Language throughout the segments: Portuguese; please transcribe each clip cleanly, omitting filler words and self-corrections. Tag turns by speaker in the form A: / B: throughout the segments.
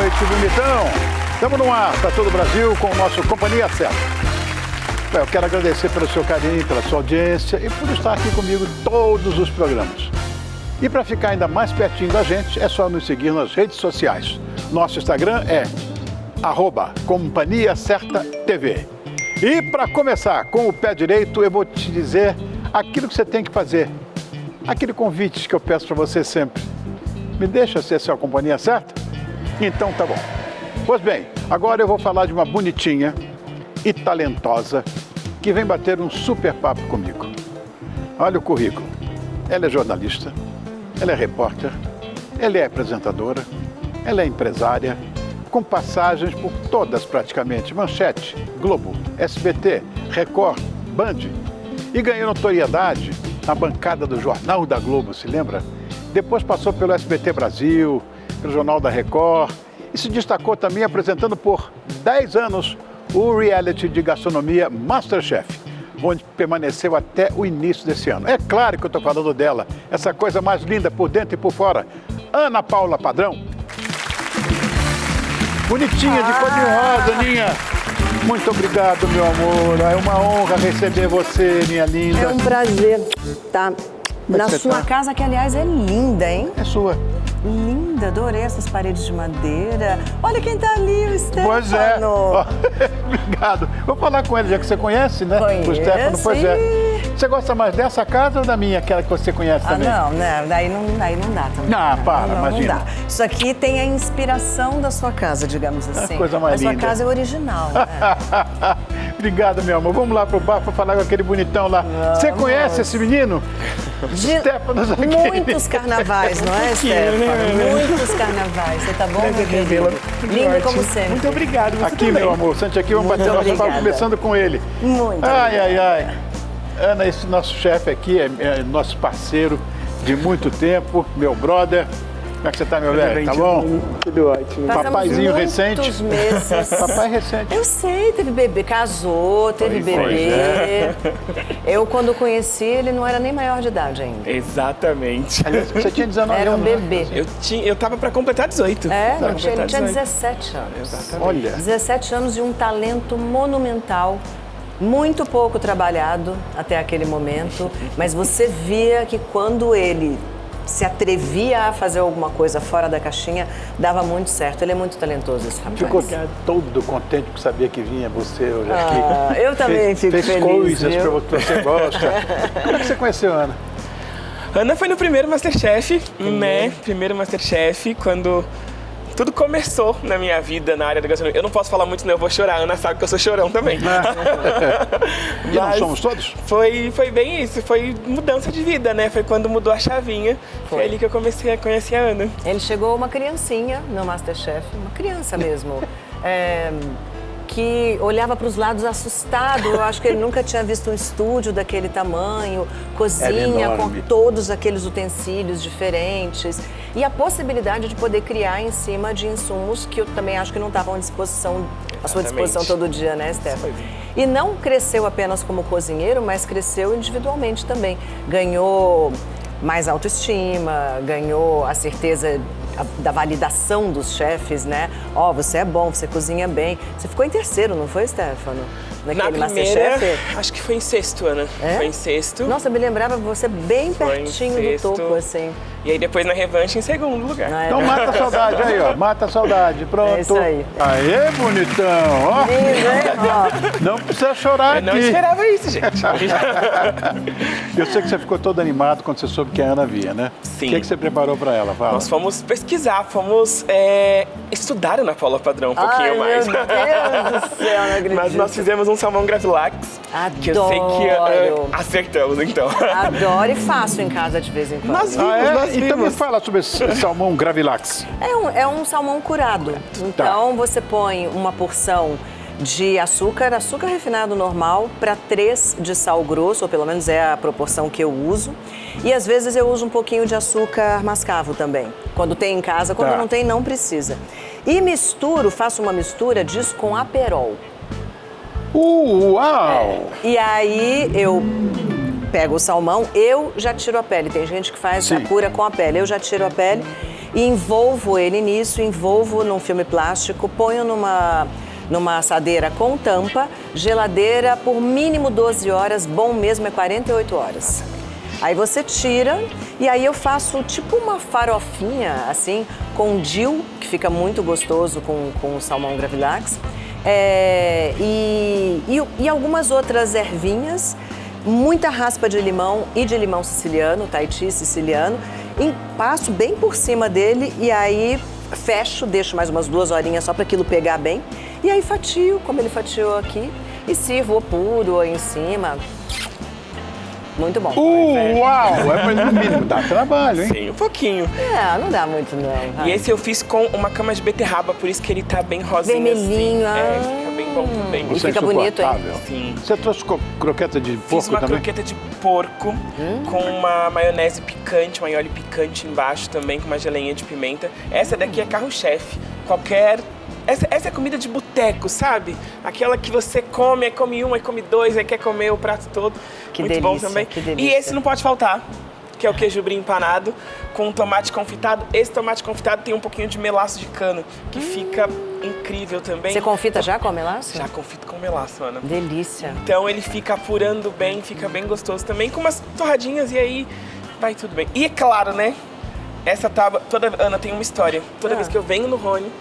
A: noite, bonitão. Estamos no ar para todo o Brasil com o nosso Companhia Certa. Eu quero agradecer pelo seu carinho, pela sua audiência e por estar aqui comigo em todos os programas. E para ficar ainda mais pertinho da gente, é só nos seguir nas redes sociais. Nosso Instagram é @Companhia Certa TV. E para começar com o pé direito, eu vou te dizer aquilo que você tem que fazer. Aquele convite que eu peço para você sempre. Me deixa ser sua companhia certa? Então tá bom. Pois bem, agora eu vou falar de uma bonitinha e talentosa que vem bater um super papo comigo. Olha o currículo. Ela é jornalista, ela é repórter, ela é apresentadora, ela é empresária, com passagens por todas praticamente, Manchete, Globo, SBT, Record, Band. E ganhou notoriedade na bancada do Jornal da Globo, se lembra? Depois passou pelo SBT Brasil, pelo Jornal da Record e se destacou também apresentando por 10 anos o reality de gastronomia MasterChef, onde permaneceu até o início desse ano. É claro que eu estou falando dela, essa coisa mais linda por dentro e por fora, Ana Paula Padrão. Bonitinha, de cor de rosa, Aninha. Muito obrigado, meu amor. É uma honra receber você, minha linda.
B: É um prazer estar na sua casa, que aliás é linda, hein?
A: É sua.
B: Linda, adorei essas paredes de madeira. Olha quem tá ali, o Stefano.
A: Pois é. Obrigado. Vou falar com ele, já que você conhece, né?
B: Conheço.
A: O Stefano, pois é. Você gosta mais dessa casa ou da minha, aquela que você conhece também?
B: Não, né? Daí não dá também.
A: Não, para, imagina.
B: Não dá. Isso aqui tem a inspiração da sua casa, digamos assim.
A: Coisa mais linda.
B: A sua casa é original, né?
A: Obrigado, meu amor. Vamos lá pro bar para falar com aquele bonitão lá. Você conhece esse menino? Stefano Zanchini.
B: Muitos carnavais, não é, Stefano? Muitos carnavais. Você tá bom, meu querido? Lindo como sempre.
C: Muito obrigado. Você
A: Aqui,
C: também.
A: meu amor. Sente aqui, vamos bater nosso papo começando com ele.
B: Muito
A: Ai. Ana, esse nosso chefe aqui é nosso parceiro de muito tempo, meu brother. Como é que você tá, meu velho? Tá bom?
C: Tudo ótimo.
A: Papaizinho recente.
B: Muitos meses.
A: Papai recente.
B: Eu sei, teve bebê, casou, teve bebê. Eu, quando conheci, ele não era nem maior de idade ainda.
C: Exatamente.
A: Você tinha 19
B: Era um
A: anos, né?
B: bebê.
C: Eu tava pra completar 18.
B: Ele tinha
C: 18.
B: 17 anos.
C: Exatamente.
A: Olha.
B: 17 anos e um talento monumental. Muito pouco trabalhado até aquele momento, mas você via que quando ele se atrevia a fazer alguma coisa fora da caixinha, dava muito certo. Ele é muito talentoso, esse rapaz.
A: Ficou todo contente por saber que vinha você hoje aqui.
B: Eu também fico
A: fez
B: feliz.
A: Coisas
B: viu?
A: para você gosta. Como é que você conheceu a Ana?
C: Ana foi no primeiro MasterChef, né? Primeiro MasterChef, quando tudo começou na minha vida, na área da gastronomia. Eu não posso falar muito, senão eu vou chorar. A Ana sabe que eu sou chorão também.
A: E não somos todos?
C: Foi bem isso, foi mudança de vida, né? Foi quando mudou a chavinha. Foi ali que eu comecei a conhecer a Ana.
B: Ele chegou uma criancinha no MasterChef, uma criança mesmo, que olhava para os lados assustado. Eu acho que ele nunca tinha visto um estúdio daquele tamanho, cozinha com todos aqueles utensílios diferentes. E a possibilidade de poder criar em cima de insumos que eu também acho que não estavam à sua disposição todo dia, né, Stefano? E não cresceu apenas como cozinheiro, mas cresceu individualmente também. Ganhou mais autoestima, ganhou a certeza da validação dos chefes, né? Você é bom, você cozinha bem. Você ficou em terceiro, não foi, Stefano?
C: Na primeira, acho que foi em sexto, Ana. Foi em sexto.
B: Nossa, eu me lembrava você bem pertinho do topo, assim.
C: E aí depois na revanche em segundo lugar.
A: Então mata a saudade aí, ó. Mata a saudade. Pronto.
B: É isso aí.
A: Aê, bonitão. Ó.
B: Lindo, hein?
A: Não precisa chorar aqui.
C: Eu não esperava isso, gente.
A: Eu sei que você ficou todo animado quando você soube que a Ana via, né?
C: Sim.
A: O que você preparou para ela? Fala.
C: Nós fomos pesquisar, fomos estudar a Ana Paula Padrão um pouquinho mais.
B: Meu Deus do céu, não acredito.
C: Mas nós fizemos um salmão Gravilax.
B: Adoro.
C: Que eu sei que acertamos, então.
B: Adoro e faço em casa de vez em quando.
C: Nós vimos.
A: Então me fala sobre esse salmão Gravilax.
B: É um salmão curado. Então você põe uma porção de açúcar refinado normal para 3 de sal grosso, ou pelo menos é a proporção que eu uso. E às vezes eu uso um pouquinho de açúcar mascavo também. Quando tem em casa, quando não tem, não precisa. E faço uma mistura disso com aperol.
A: Uau!
B: E aí eu pego o salmão, eu já tiro a pele. Tem gente que faz a cura com a pele. Eu já tiro a pele e envolvo ele nisso, envolvo num filme plástico, ponho numa assadeira com tampa, geladeira por mínimo 12 horas, bom mesmo é 48 horas. Aí você tira e aí eu faço tipo uma farofinha, assim, com dill, que fica muito gostoso com o salmão Gravilax, e algumas outras ervinhas, muita raspa de limão e de limão siciliano, Tahiti siciliano, e passo bem por cima dele e aí fecho, deixo mais umas 2 horinhas só para aquilo pegar bem, e aí fatio, como ele fatiou aqui, e sirvo ou puro ou em cima. Muito bom.
A: Uau! No mínimo dá trabalho, hein?
C: Sim, um pouquinho.
B: Não dá muito não.
C: E esse eu fiz com uma cama de beterraba, por isso que ele tá bem rosinho.
B: Vermelhinho.
C: Assim. Fica bem bom também.
B: E fica bonito, hein?
C: Sim.
A: Você trouxe croqueta de porco também?
C: Fiz uma croqueta de porco com uma maionese picante, um aioli picante embaixo também, com uma geleinha de pimenta. Essa daqui é carro-chefe. Essa é comida de boteco, sabe? Aquela que você come, aí come um, aí come 2, aí quer comer o prato todo.
B: Que
C: muito
B: delícia,
C: bom também.
B: que delícia.
C: E esse não pode faltar, que é o queijo brie empanado com tomate confitado. Esse tomate confitado tem um pouquinho de melaço de cana, que fica incrível também.
B: Você confita já com melaço?
C: Já confito com melaço, Ana.
B: Delícia.
C: Então ele fica apurando bem, fica bem gostoso também, com umas torradinhas e aí vai tudo bem. E é claro, né? Essa tábua, Ana, tem uma história. Toda vez que eu venho no Rony,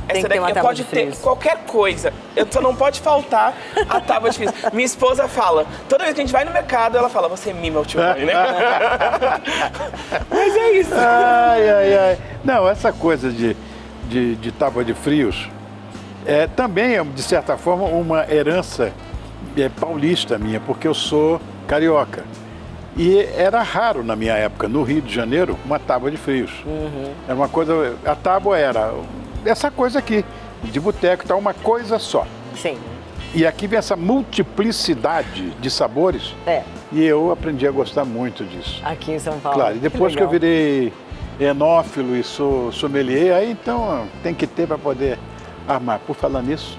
C: essa daqui pode ter qualquer coisa. Só não pode faltar a tábua de frios. Minha esposa fala, toda vez que a gente vai no mercado, ela fala, você mima o tio Rony, né? Mas é isso.
A: Ai. Não, essa coisa de tábua de frios também é, de certa forma, uma herança paulista minha, porque eu sou carioca. E era raro na minha época, no Rio de Janeiro, uma tábua de frios. Era uma coisa, a tábua era essa coisa aqui, de boteco, tá uma coisa só.
B: Sim.
A: E aqui vem essa multiplicidade de sabores. E eu aprendi a gostar muito disso.
B: Aqui em São Paulo.
A: Claro, e depois que eu virei enófilo e sou sommelier, aí então tem que ter para poder armar. Por falar nisso...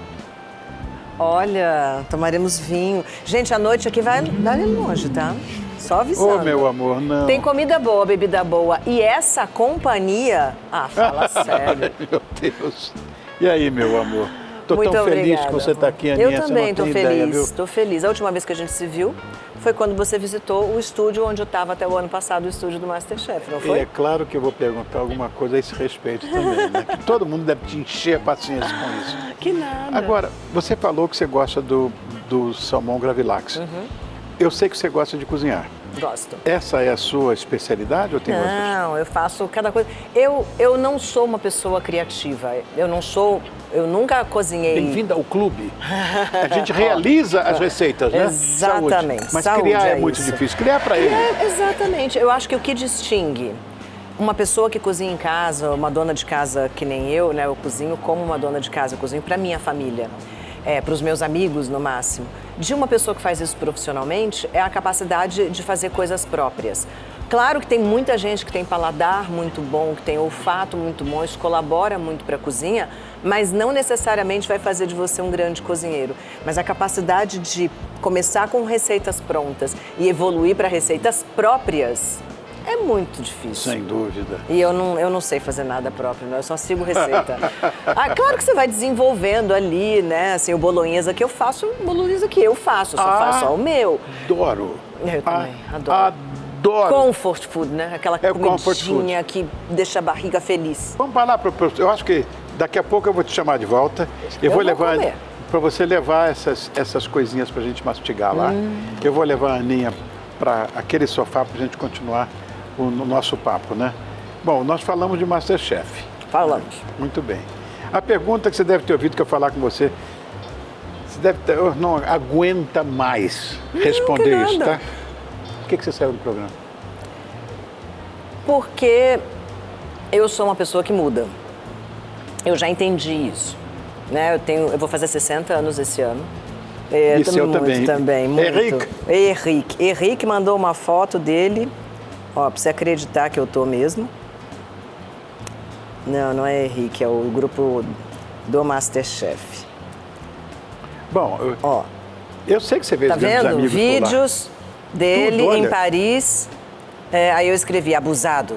B: Olha, tomaremos vinho. Gente, a noite aqui vai longe, tá? Só avisando.
A: Ô, meu amor, não.
B: Tem comida boa, bebida boa. E essa companhia... fala sério.
A: Meu Deus. E aí, meu amor? Tô
B: muito
A: tão feliz
B: obrigada.
A: que você tá aqui, Aninha.
B: Eu também tô feliz,
A: Ideia,
B: tô feliz. A última vez que a gente se viu foi quando você visitou o estúdio onde eu estava até o ano passado, o estúdio do MasterChef, não foi?
A: É claro que eu vou perguntar alguma coisa a esse respeito também, né? Que todo mundo deve te encher a paciência com isso.
B: Que nada.
A: Agora, você falou que você gosta do salmão Gravilax. Eu sei que você gosta de cozinhar.
B: Gosto.
A: Essa é a sua especialidade ou tem outras?
B: Não, eu faço cada coisa. Eu não sou uma pessoa criativa. Eu nunca cozinhei.
A: Bem-vinda ao clube. A gente realiza as receitas, né?
B: Exatamente.
A: Saúde. Mas
B: Saúde
A: criar é muito difícil. Criar para ele.
B: Exatamente. Eu acho que o que distingue uma pessoa que cozinha em casa, uma dona de casa que nem eu, né? Eu cozinho como uma dona de casa, eu cozinho para minha família. Para os meus amigos, no máximo, de uma pessoa que faz isso profissionalmente, é a capacidade de fazer coisas próprias. Claro que tem muita gente que tem paladar muito bom, que tem olfato muito bom, isso colabora muito para a cozinha, mas não necessariamente vai fazer de você um grande cozinheiro. Mas a capacidade de começar com receitas prontas e evoluir para receitas próprias é muito difícil.
A: Sem dúvida.
B: E eu não sei fazer nada próprio, não. Eu só sigo receita. Claro que você vai desenvolvendo ali, né? Assim, o bolonhesa que eu faço, bolonhesa que eu faço. Eu só faço só o meu.
A: Adoro.
B: Eu também, adoro.
A: Adoro.
B: Comfort food, né? Aquela comidinha que deixa a barriga feliz.
A: Vamos falar para o professor. Eu acho que daqui a pouco eu vou te chamar de volta. Eu vou levar para você levar essas coisinhas para a gente mastigar lá. Eu vou levar a Aninha para aquele sofá para a gente continuar o nosso papo, né? Bom, nós falamos de MasterChef.
B: Falamos.
A: Muito bem. A pergunta que você deve ter ouvido que eu falar com você deve ter, não aguenta mais responder isso, tá? Por que você saiu do programa?
B: Porque eu sou uma pessoa que muda. Eu já entendi isso. Né? Eu vou fazer 60 anos esse ano.
A: E seu também.
B: Muito. Henrique mandou uma foto dele. Ó, pra você acreditar que eu tô mesmo. Não é Henrique, é o grupo do MasterChef.
A: Bom,
B: ó,
A: eu sei que você vê
B: tá vendo?
A: Amigos
B: vídeos dele
A: tudo,
B: em Paris. Aí eu escrevi, abusado.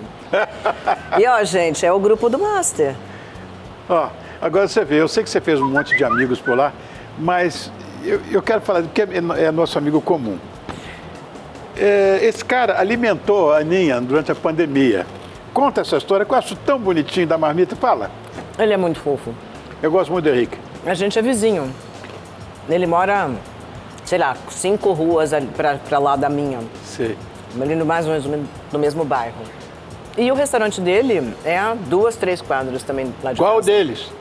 B: E, ó, gente, é o grupo do Master.
A: Ó, agora você vê, eu sei que você fez um monte de amigos por lá, mas eu quero falar, porque é nosso amigo comum. Esse cara alimentou a Aninha durante a pandemia. Conta essa história, que eu acho tão bonitinho da marmita. Fala.
B: Ele é muito fofo.
A: Eu gosto muito do Henrique.
B: A gente é vizinho. Ele mora, sei lá, 5 ruas pra lá da minha.
A: Sei.
B: Ali mais ou menos no mesmo bairro. E o restaurante dele é a 2, 3 quadras também lá de
A: Qual
B: casa.
A: deles?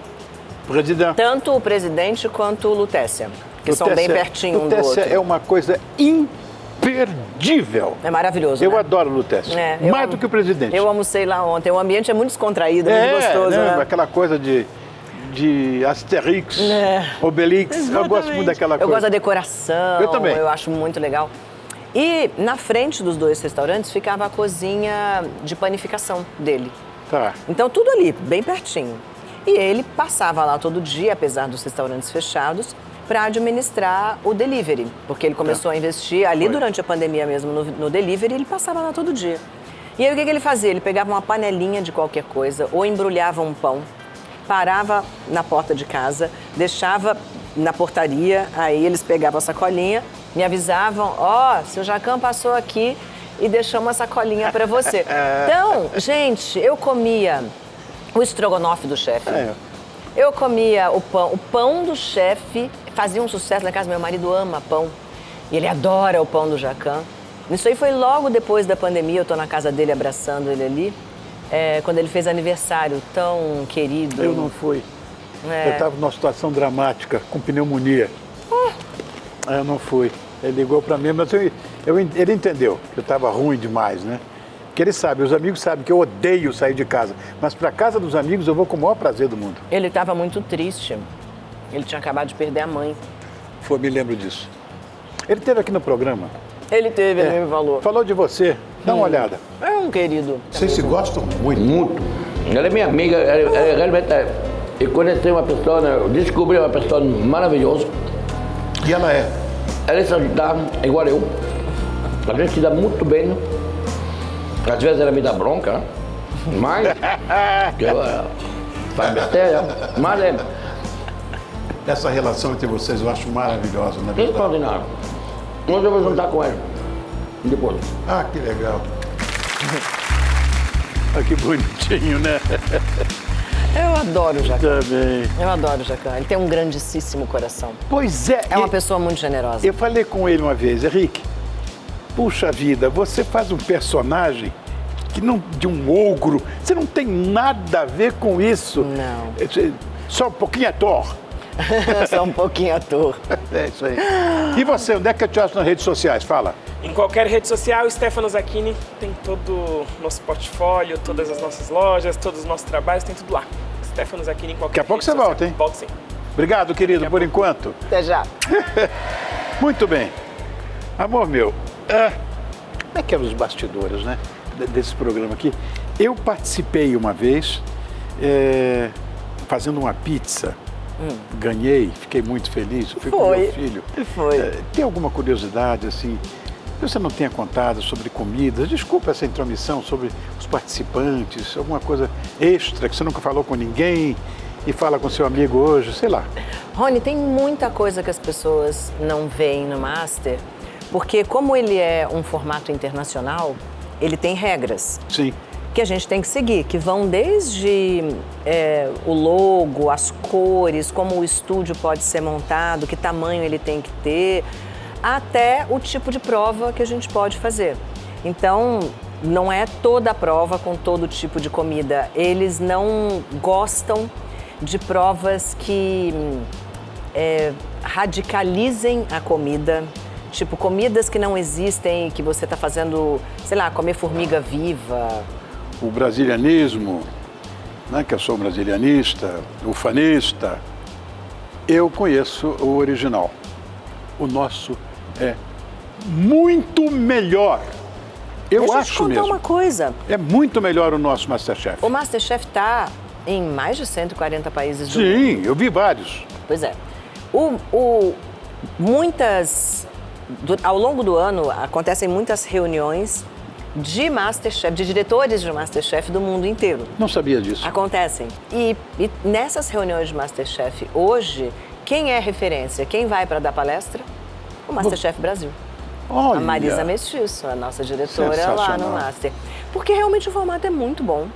A: Presidente.
B: Tanto o Presidente quanto o Lutécia, que são bem pertinho um do outro.
A: Lutécia é uma coisa imperdível.
B: É maravilhoso,
A: Eu
B: né?
A: adoro o Lutécia. Mais do que o Presidente.
B: Eu almocei lá ontem. O ambiente é muito descontraído, muito gostoso, né?
A: Aquela coisa de Asterix, Obelix.
B: Exatamente.
A: Eu gosto muito daquela coisa.
B: Eu gosto da decoração.
A: Eu também.
B: Eu acho muito legal. E na frente dos 2 restaurantes ficava a cozinha de panificação dele.
A: Tá.
B: Então tudo ali, bem pertinho. E ele passava lá todo dia, apesar dos restaurantes fechados, para administrar o delivery. Porque ele começou a investir ali durante a pandemia mesmo no delivery, e ele passava lá todo dia. E aí o que ele fazia? Ele pegava uma panelinha de qualquer coisa ou embrulhava um pão, parava na porta de casa, deixava na portaria, aí eles pegavam a sacolinha, me avisavam, seu Jacquin passou aqui e deixou uma sacolinha para você. Então, gente, eu comia o estrogonofe do chefe. Eu comia o pão do chefe, fazia um sucesso na casa, meu marido ama pão, e ele adora o pão do Jacquin. Isso aí foi logo depois da pandemia, eu tô na casa dele abraçando ele ali, quando ele fez aniversário, tão querido.
A: Eu não fui. Eu estava numa situação dramática, com pneumonia. Eu não fui. Ele ligou para mim, mas ele entendeu que eu estava ruim demais, né? Que ele sabe, os amigos sabem que eu odeio sair de casa. Mas para casa dos amigos eu vou com o maior prazer do mundo.
B: Ele estava muito triste. Ele tinha acabado de perder a mãe.
A: Me lembro disso. Ele esteve aqui no programa.
B: Ele teve, ele me falou.
A: Falou de você. Dá uma olhada.
B: É um querido.
A: Vocês se gostam muito?
D: Muito. Ela é minha amiga, ela realmente eu conheci uma pessoa, eu descobri uma pessoa maravilhosa.
A: E ela é?
D: Ela se dá igual eu. A gente se dá muito bem. Às vezes ela me dá bronca, mas faz besteira, mas
A: Essa relação entre vocês eu acho maravilhosa, não é verdade?
D: extraordinário. Nós vamos juntar com ela depois.
A: Ah, que legal. Ah, que bonitinho, né?
B: Eu adoro o Jacquin.
A: Também.
B: Eu adoro o Jacquin. Ele tem um grandíssimo coração.
A: Pois é.
B: É uma pessoa muito generosa.
A: Eu falei com ele uma vez, Henrique, puxa vida, você faz um personagem que não, de um ogro, você não tem nada a ver com isso.
B: Não.
A: Só um pouquinho ator.
B: Só um pouquinho ator.
A: É isso aí. E você, onde é que eu te acho nas redes sociais? Fala.
C: Em qualquer rede social, Stefano Zacchini tem todo o nosso portfólio, todas as nossas lojas, todos os nossos trabalhos, tem tudo lá. Stefano Zacchini em qualquer
A: Daqui a pouco
C: rede
A: você
C: social.
A: volta, hein?
C: Volto sim.
A: Obrigado, querido, por enquanto.
B: Até já.
A: Muito bem. Amor meu, como é que eram os bastidores, né? Desse programa aqui? Eu participei uma vez fazendo uma pizza. Ganhei, fiquei muito feliz. Fui com meu filho.
B: Foi.
A: Tem alguma curiosidade, assim, que você não tenha contado sobre comidas? Desculpa essa intromissão sobre os participantes, alguma coisa extra que você nunca falou com ninguém e fala com seu amigo hoje, sei lá.
B: Rony, tem muita coisa que as pessoas não veem no Master, porque como ele é um formato internacional, ele tem regras.
A: Sim.
B: Que a gente tem que seguir, que vão desde o logo, as cores, como o estúdio pode ser montado, que tamanho ele tem que ter, até o tipo de prova que a gente pode fazer. Então, não é toda a prova com todo tipo de comida. Eles não gostam de provas que radicalizem a comida, tipo comidas que não existem, que você está fazendo, sei lá, comer formiga viva.
A: O brasilianismo, né, que eu sou brasilianista, ufanista, eu conheço o original. O nosso é muito melhor. Eu
B: Deixa
A: acho
B: eu te contar
A: mesmo.
B: uma coisa.
A: É muito melhor o nosso Masterchef.
B: O Masterchef está em mais de 140 países do mundo.
A: Sim, eu vi vários.
B: Pois é. Ao longo do ano acontecem muitas reuniões de Masterchef, de diretores de Masterchef do mundo inteiro.
A: Não sabia disso.
B: Acontecem. E nessas reuniões de Masterchef, hoje, quem é referência? Quem vai para dar palestra? O Masterchef Brasil.
A: Olha.
B: A Marisa Mestiço, a nossa diretora lá no Master. Porque realmente o formato é muito bom.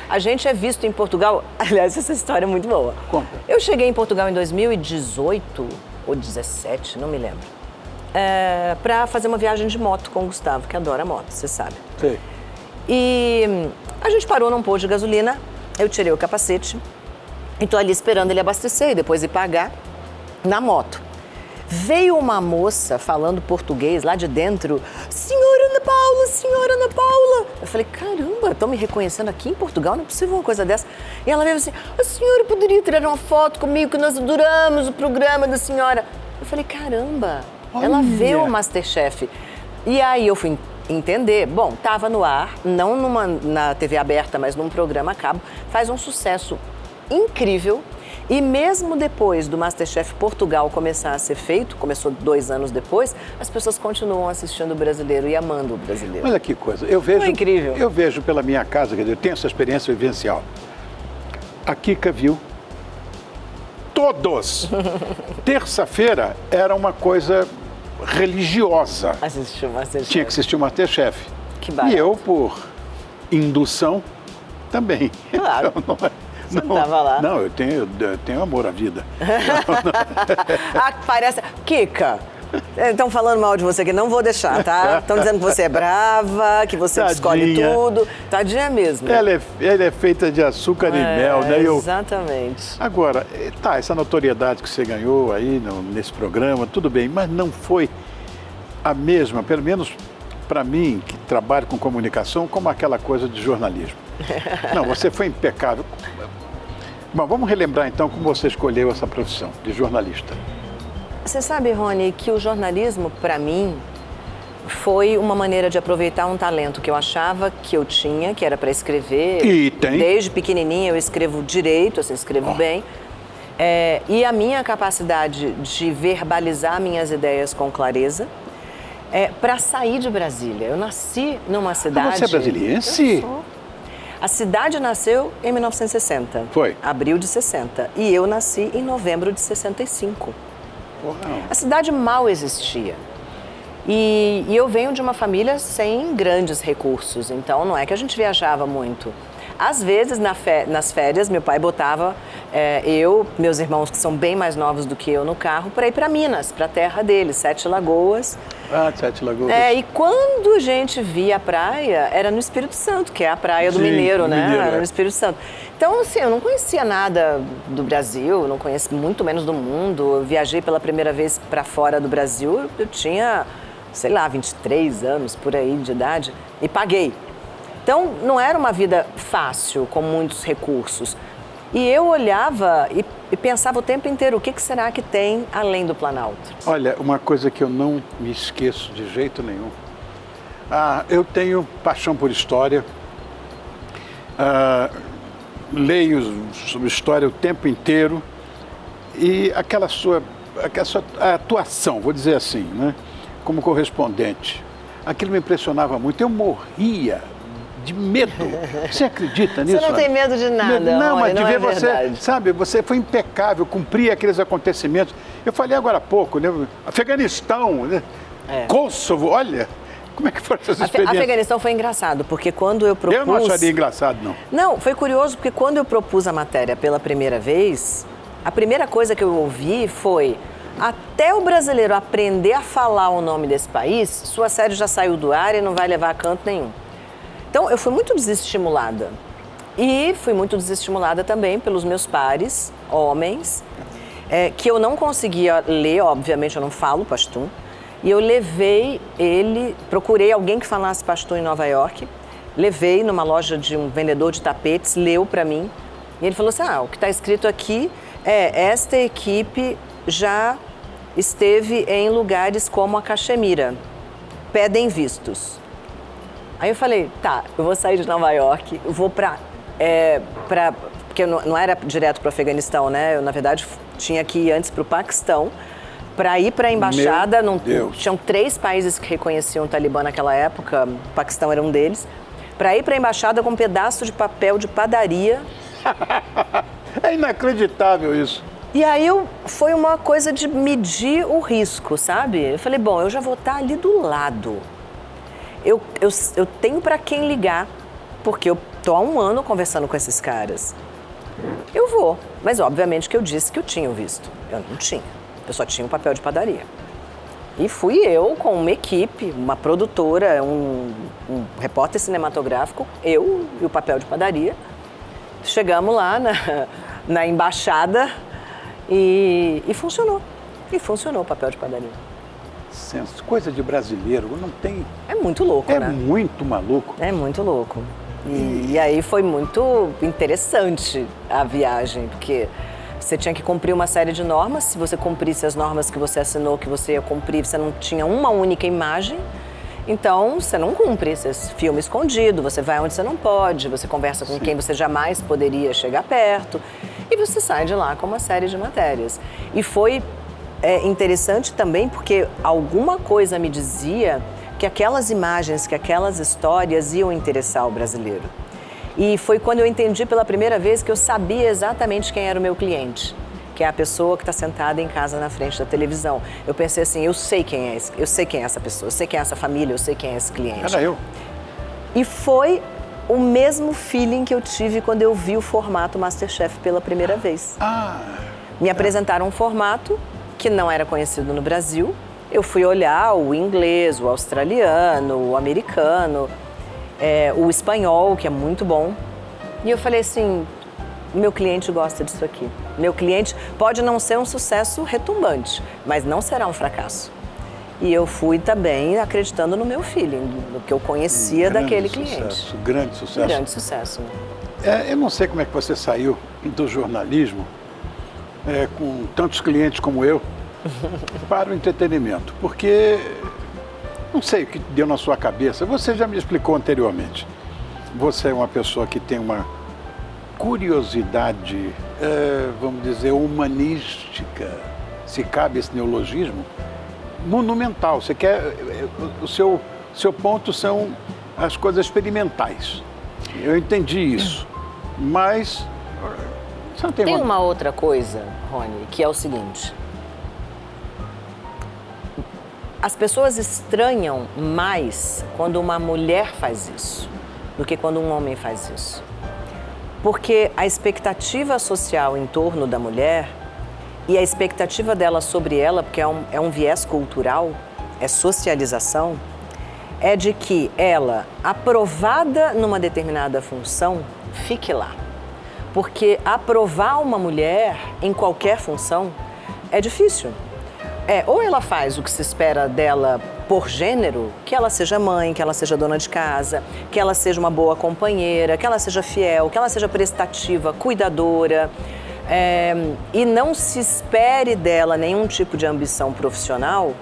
B: A gente é visto em Portugal... Aliás, essa história é muito boa.
A: Conta.
B: Eu cheguei em Portugal em 2018 ou 2017, não me lembro. Para fazer uma viagem de moto com o Gustavo, que adora moto, você sabe.
A: Sei.
B: E a gente parou num posto de gasolina, eu tirei o capacete e tô ali esperando ele abastecer e depois ir pagar na moto. Veio uma moça falando português lá de dentro, senhora Ana Paula. Eu falei, caramba, estão me reconhecendo aqui em Portugal? Não é possível uma coisa dessa. E ela veio assim, a senhora poderia tirar uma foto comigo que nós adoramos o programa da senhora. Eu falei, caramba, ela vê o Masterchef. E aí eu fui entender, bom, estava no ar, não na TV aberta, mas num programa a cabo, faz um sucesso incrível. E mesmo depois do Masterchef Portugal começar a ser feito, começou 2 anos depois, as pessoas continuam assistindo o brasileiro e amando o brasileiro.
A: Olha que coisa, eu vejo,
B: é incrível.
A: Eu vejo pela minha casa, quer dizer, eu tenho essa experiência vivencial. A Kika viu todos. Terça-feira era uma coisa religiosa.
B: Assistiu o Masterchef.
A: Tinha que assistir o Masterchef.
B: Que barato.
A: E eu, por indução, também.
B: Claro.
A: Então,
B: Você não estava lá.
A: Não, eu tenho amor à vida.
B: Ah, parece... Kika, estão falando mal de você aqui, não vou deixar, tá? Estão dizendo que você é brava, que você escolhe tudo. Tadinha mesmo.
A: Ela é feita de açúcar e mel, né?
B: Exatamente.
A: Agora, essa notoriedade que você ganhou aí nesse programa, tudo bem, mas não foi a mesma, pelo menos para mim, que trabalho com comunicação, como aquela coisa de jornalismo. Não, você foi impecável. Bom, vamos relembrar então como você escolheu essa profissão de jornalista.
B: Você sabe, Rony, que o jornalismo, para mim, foi uma maneira de aproveitar um talento que eu achava que eu tinha, que era para escrever.
A: E tem.
B: Desde pequenininha eu escrevo direito, assim, escrevo bem. E a minha capacidade de verbalizar minhas ideias com clareza para sair de Brasília. Eu nasci numa cidade...
A: Você é brasiliense?
B: Eu sou. A cidade nasceu em 1960.
A: Foi?
B: Abril de 60. E eu nasci em novembro de 65.
A: Uau.
B: A cidade mal existia. E eu venho de uma família sem grandes recursos, então não é que a gente viajava muito. Às vezes, nas férias, meu pai botava meus irmãos, que são bem mais novos do que eu, no carro para ir para Minas, para a terra deles, 7 Lagoas.
A: Ah, 7 Lagoas.
B: E quando a gente via a praia, era no Espírito Santo, que é a praia do Mineiro, né? Era no Espírito Santo. Então, assim, eu não conhecia nada do Brasil, não conheço muito menos do mundo. Eu viajei pela primeira vez para fora do Brasil, eu tinha, sei lá, 23 anos, por aí, de idade, e paguei. Então, não era uma vida fácil, com muitos recursos. E eu olhava e pensava o tempo inteiro, o que será que tem além do Planalto?
A: Olha, uma coisa que eu não me esqueço de jeito nenhum. Eu tenho paixão por história. Leio sobre história o tempo inteiro. E aquela sua atuação, vou dizer assim, né, como correspondente, aquilo me impressionava muito. Eu morria de medo. Você acredita nisso?
B: Você não tem medo de nada,
A: não, mas de ver
B: verdade.
A: você, sabe, você foi impecável, cumpria aqueles acontecimentos. Eu falei agora há pouco, né? Afeganistão, né? Kosovo, olha, como é que foram essas experiências?
B: Afeganistão foi engraçado, porque quando eu propus...
A: Eu não acharia engraçado, não.
B: Não, foi curioso, porque quando eu propus a matéria pela primeira vez, a primeira coisa que eu ouvi foi: até o brasileiro aprender a falar o nome desse país, sua série já saiu do ar e não vai levar a canto nenhum. Então, eu fui muito desestimulada. E fui muito desestimulada também pelos meus pares, homens, que eu não conseguia ler, obviamente eu não falo pastum. E eu procurei alguém que falasse pastum em Nova York, levei numa loja de um vendedor de tapetes, leu para mim. E ele falou assim, o que está escrito aqui esta equipe já esteve em lugares como a Caxemira, pedem vistos. Aí eu falei, tá, eu vou sair de Nova York, eu vou porque eu não era direto para o Afeganistão, né? Eu, na verdade, tinha que ir antes para o Paquistão, Para ir para a embaixada,
A: Deus.
B: tinham 3 países que reconheciam o Talibã naquela época, o Paquistão era um deles. Para ir para a embaixada com um pedaço de papel de padaria.
A: É inacreditável isso.
B: E aí foi uma coisa de medir o risco, sabe? Eu falei, bom, eu já vou estar ali do lado. Eu tenho para quem ligar, porque eu tô há 1 ano conversando com esses caras. Eu vou, mas obviamente que eu disse que eu tinha o visto. Eu não tinha, eu só tinha o papel de padaria. E fui eu com uma equipe, uma produtora, um repórter cinematográfico, eu e o papel de padaria. Chegamos lá na embaixada e funcionou. E funcionou o papel de padaria.
A: Coisa de brasileiro, não tem...
B: É muito louco, né?
A: É muito maluco.
B: É muito louco. E aí foi muito interessante a viagem, porque você tinha que cumprir uma série de normas. Se você cumprisse as normas que você assinou, que você ia cumprir, você não tinha uma única imagem. Então, você não cumpre, você filma escondido, você vai onde você não pode, você conversa com quem você jamais poderia chegar perto e você sai de lá com uma série de matérias. E foi interessante também porque alguma coisa me dizia que aquelas imagens, que aquelas histórias iam interessar o brasileiro. E foi quando eu entendi pela primeira vez que eu sabia exatamente quem era o meu cliente, que é a pessoa que está sentada em casa na frente da televisão. Eu pensei assim, eu sei quem é essa pessoa, eu sei quem é essa família, eu sei quem é esse cliente.
A: Era eu.
B: E foi o mesmo feeling que eu tive quando eu vi o formato MasterChef pela primeira vez. Me apresentaram um formato que não era conhecido no Brasil. Eu fui olhar o inglês, o australiano, o americano, o espanhol, que é muito bom. E eu falei assim, meu cliente gosta disso aqui. Meu cliente pode não ser um sucesso retumbante, mas não será um fracasso. E eu fui também acreditando no meu feeling, no que eu conhecia daquele cliente.
A: Grande sucesso.
B: Grande sucesso.
A: Eu não sei como é que você saiu do jornalismo com tantos clientes como eu para o entretenimento, porque não sei o que deu na sua cabeça. Você já me explicou anteriormente. Você é uma pessoa que tem uma curiosidade, vamos dizer, humanística, se cabe esse neologismo, monumental. Você quer, o seu ponto são as coisas experimentais. Eu entendi isso, mas você não tem
B: uma outra coisa, Rony, que é o seguinte. As pessoas estranham mais quando uma mulher faz isso do que quando um homem faz isso. Porque a expectativa social em torno da mulher e a expectativa dela sobre ela, porque é um viés cultural, é socialização, é de que ela, aprovada numa determinada função, fique lá. Porque aprovar uma mulher em qualquer função é difícil. Ou ela faz o que se espera dela por gênero, que ela seja mãe, que ela seja dona de casa, que ela seja uma boa companheira, que ela seja fiel, que ela seja prestativa, cuidadora, e não se espere dela nenhum tipo de ambição profissional,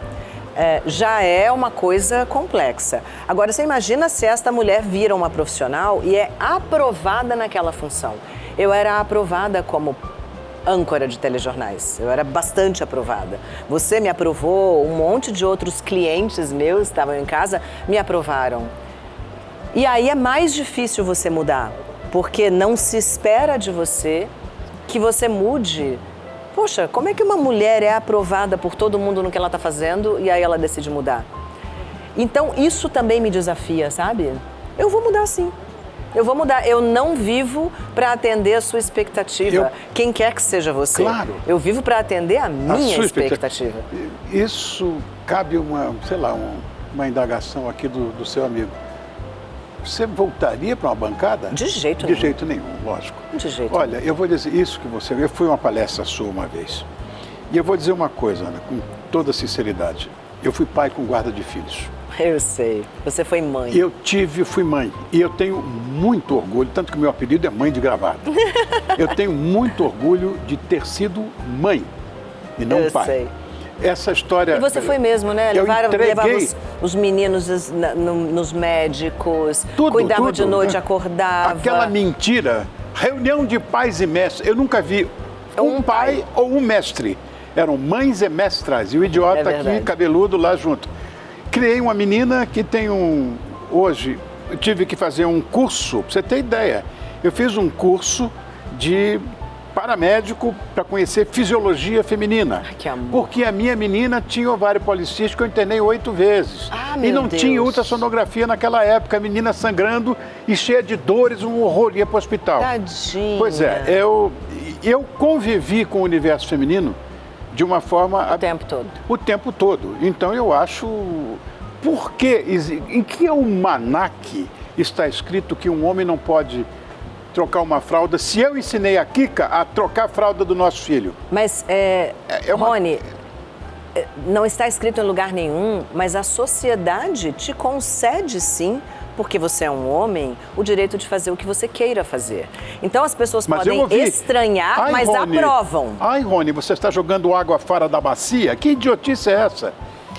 B: já é uma coisa complexa. Agora, você imagina se esta mulher vira uma profissional e é aprovada naquela função. Eu era aprovada como âncora de telejornais. Eu era bastante aprovada. Você me aprovou, um monte de outros clientes meus que estavam em casa me aprovaram. E aí é mais difícil você mudar, porque não se espera de você que você mude. Poxa, como é que uma mulher é aprovada por todo mundo no que ela está fazendo e aí ela decide mudar? Então isso também me desafia, sabe? Eu vou mudar sim. Eu vou mudar. Eu não vivo para atender a sua expectativa. Quem quer que seja você.
A: Claro.
B: Eu vivo para atender a minha expectativa.
A: Isso cabe uma indagação aqui do seu amigo. Você voltaria para uma bancada?
B: De jeito nenhum.
A: De jeito nenhum, lógico.
B: De jeito nenhum.
A: Olha, eu vou dizer isso que você... Eu fui a uma palestra sua uma vez. E eu vou dizer uma coisa, Ana, com toda sinceridade. Eu fui pai com guarda de filhos.
B: Eu sei. Você foi mãe.
A: Fui mãe. E eu tenho muito orgulho, tanto que o meu apelido é Mãe de Gravata. Eu tenho muito orgulho de ter sido mãe e não pai.
B: Sei.
A: Essa história...
B: E você foi mesmo, né? Levava os meninos nos médicos, cuidava de noite, acordava.
A: Aquela mentira, reunião de pais e mestres. Eu nunca vi um pai ou um mestre Eram mães e mestras, e o idiota aqui, cabeludo, lá junto. Criei uma menina que tem hoje, eu tive que fazer um curso, pra você ter ideia. Eu fiz um curso de paramédico para conhecer fisiologia feminina.
B: Que amor.
A: Porque a minha menina tinha ovário policístico, eu internei 8 vezes. E não tinha ultrassonografia naquela época, a menina sangrando e cheia de dores, um horror, ia para o hospital.
B: Tadinha.
A: Pois é, eu convivi com o universo feminino de uma forma...
B: O tempo todo.
A: O tempo todo. Então eu acho... Por que, em que almanaque está escrito que um homem não pode trocar uma fralda, se eu ensinei a Kika a trocar a fralda do nosso filho?
B: Mas, Rony, não está escrito em lugar nenhum, mas a sociedade te concede, sim, porque você é um homem, o direito de fazer o que você queira fazer. Então as pessoas podem estranhar, mas Rony, aprovam.
A: Ai, Rony, você está jogando água fora da bacia? Que idiotice é essa?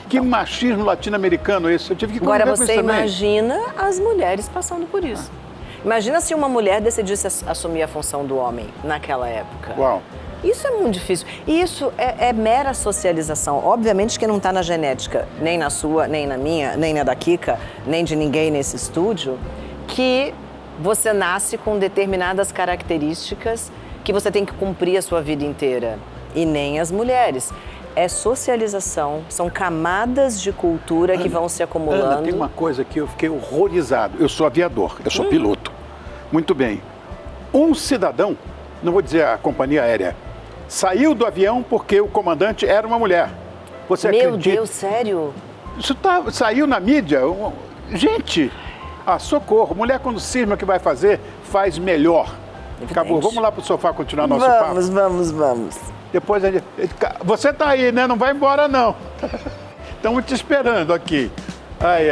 A: Que machismo latino-americano esse? Eu tive que conviver com isso também.
B: Agora você imagina as mulheres passando por isso. Imagina se uma mulher decidisse assumir a função do homem naquela época.
A: Uau.
B: Isso é muito difícil. E isso é mera socialização. Obviamente que não está na genética, nem na sua, nem na minha, nem na da Kika, nem de ninguém nesse estúdio, que você nasce com determinadas características que você tem que cumprir a sua vida inteira. E nem as mulheres. É socialização, são camadas de cultura que vão se acumulando.
A: Ana, tem uma coisa que eu fiquei horrorizado. Eu sou aviador, eu sou piloto. Muito bem. Um cidadão, não vou dizer a companhia aérea, saiu do avião porque o comandante era uma mulher. Você acredita?
B: Meu Deus, sério?
A: Isso saiu na mídia. Gente, socorro. Mulher quando cisma o que vai fazer, faz melhor.
B: Evidente.
A: Acabou. Vamos lá para o sofá continuar nosso papo?
B: Vamos.
A: Depois a gente... Você tá aí, né? Não vai embora, não. Estamos te esperando aqui. Ai.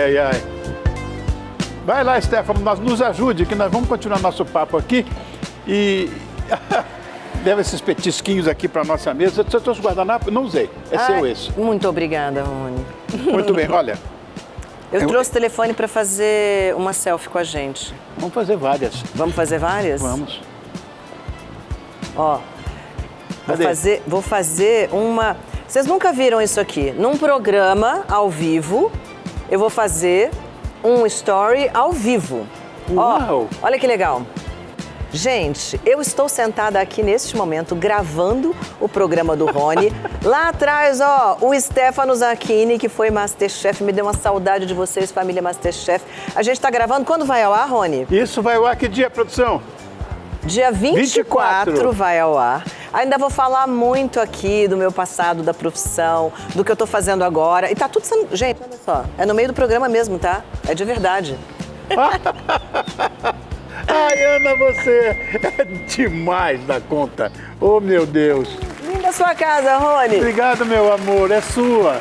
A: Vai lá, Stefano, nos ajude, que nós vamos continuar nosso papo aqui. E... Leva esses petisquinhos aqui para nossa mesa. Você trouxe guardanapo? Não usei. É seu esse.
B: Muito obrigada, Rony.
A: Muito bem, olha.
B: Eu trouxe o telefone para fazer uma selfie com a gente.
A: Vamos fazer várias.
B: Vamos fazer várias?
A: Vamos.
B: Ó. Vou fazer uma... Vocês nunca viram isso aqui? Num programa ao vivo, eu vou fazer um story ao vivo.
A: Uau!
B: Ó, olha que legal. Gente, eu estou sentada aqui neste momento gravando o programa do Rony. Lá atrás, ó, o Stefano Zacchini, que foi Masterchef, me deu uma saudade de vocês, família Masterchef. A gente está gravando, quando vai ao ar, Rony?
A: Isso vai ao ar que dia, produção?
B: Dia 24 vai ao ar. Ainda vou falar muito aqui do meu passado, da profissão, do que eu tô fazendo agora. E tá tudo sendo... Gente, olha só, é no meio do programa mesmo, tá? É de verdade.
A: Ai, Ana, você é demais da conta. Oh, meu Deus.
B: Linda sua casa, Rony.
A: Obrigado, meu amor, é sua.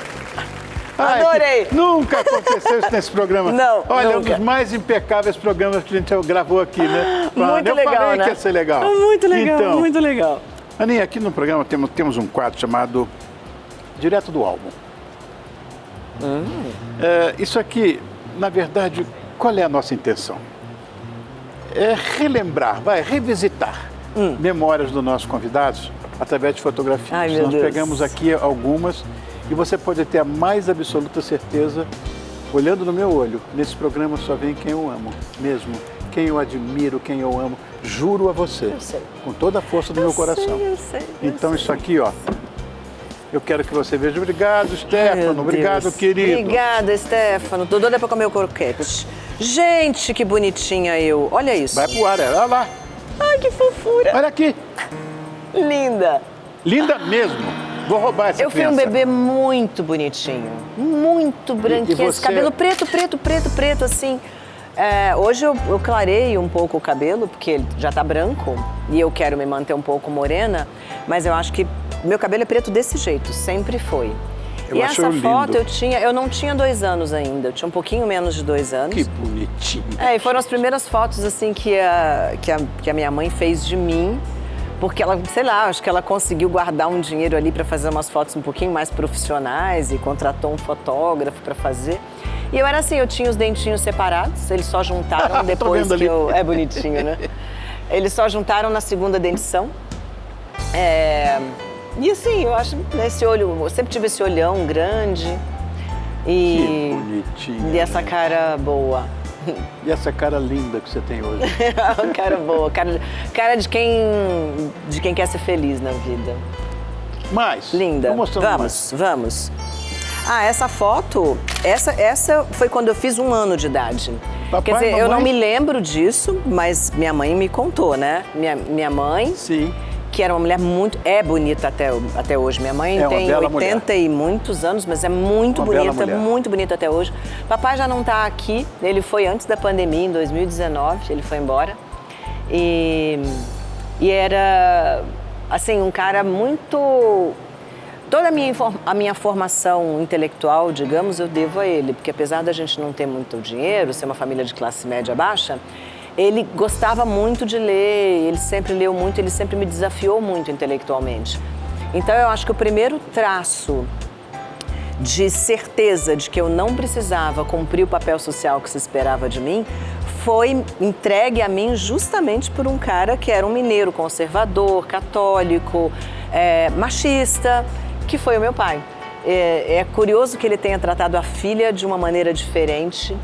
A: Ai,
B: adorei.
A: Nunca aconteceu isso nesse programa.
B: Não,
A: olha,
B: nunca.
A: Um dos mais impecáveis programas que a gente gravou aqui, né?
B: Muito legal,
A: falei
B: né?
A: que ia ser legal.
B: Muito legal,
A: então,
B: muito legal.
A: Aninha, aqui no programa temos um quadro chamado Direto do Álbum. Isso aqui, na verdade, qual é a nossa intenção? É relembrar, revisitar memórias dos nossos convidados através de fotografias.
B: Ai, meu
A: Nós
B: Deus.
A: pegamos aqui algumas e você pode ter a mais absoluta certeza, olhando no meu olho, nesse programa só vem quem eu amo, mesmo. Quem eu admiro, quem eu amo, juro a você, com toda a força do meu coração.
B: Eu sei.
A: Então isso aqui, ó, eu quero que você veja. Obrigado, Stefano. Obrigado, querido.
B: Obrigada, Stefano. Tô doida pra comer o croquete. Gente, que bonitinha eu. Olha isso.
A: Vai pro ar, olha lá.
B: Ai, que fofura.
A: Olha aqui.
B: Linda.
A: Linda mesmo. Vou roubar essa criança.
B: Eu fui um bebê muito bonitinho. Muito branquinho.
A: você...
B: Cabelo preto, assim. Hoje eu clarei um pouco o cabelo, porque ele já tá branco. E eu quero me manter um pouco morena. Mas eu acho que meu cabelo é preto desse jeito. Sempre foi.
A: Eu
B: e
A: acho
B: essa
A: lindo.
B: foto eu não tinha 2 anos ainda. Eu tinha um pouquinho menos de 2 anos.
A: Que bonitinho.
B: E foram as primeiras fotos, assim, que a minha mãe fez de mim. Porque ela, sei lá, acho que ela conseguiu guardar um dinheiro ali para fazer umas fotos um pouquinho mais profissionais e contratou um fotógrafo para fazer. E eu era assim, eu tinha os dentinhos separados, eles só juntaram depois que eu... É bonitinho, né? Eles só juntaram na segunda dentição. E assim, eu acho esse olho, eu sempre tive esse olhão grande e...
A: Que bonitinha.
B: E essa cara boa.
A: E essa cara linda que você tem hoje.
B: Cara boa, cara de quem quer ser feliz na vida.
A: Mais.
B: Linda. Vamos. Ah, essa foto, essa foi quando eu fiz 1 ano de idade.
A: Papai,
B: quer dizer,
A: mamãe?
B: eu não me lembro disso, mas minha mãe me contou, né? Minha mãe,
A: Sim.
B: que era uma mulher muito... É bonita até hoje. Minha mãe tem 80 e muitos anos, mas é muito bonita até hoje. Papai já não está aqui, ele foi antes da pandemia, em 2019, ele foi embora. E era, assim, um cara muito... Toda a minha formação intelectual, digamos, eu devo a ele, porque apesar da gente não ter muito dinheiro, ser uma família de classe média baixa, ele gostava muito de ler, ele sempre leu muito, ele sempre me desafiou muito intelectualmente. Então eu acho que o primeiro traço de certeza de que eu não precisava cumprir o papel social que se esperava de mim foi entregue a mim justamente por um cara que era um mineiro conservador, católico, machista, que foi o meu pai. É curioso que ele tenha tratado a filha de uma maneira diferente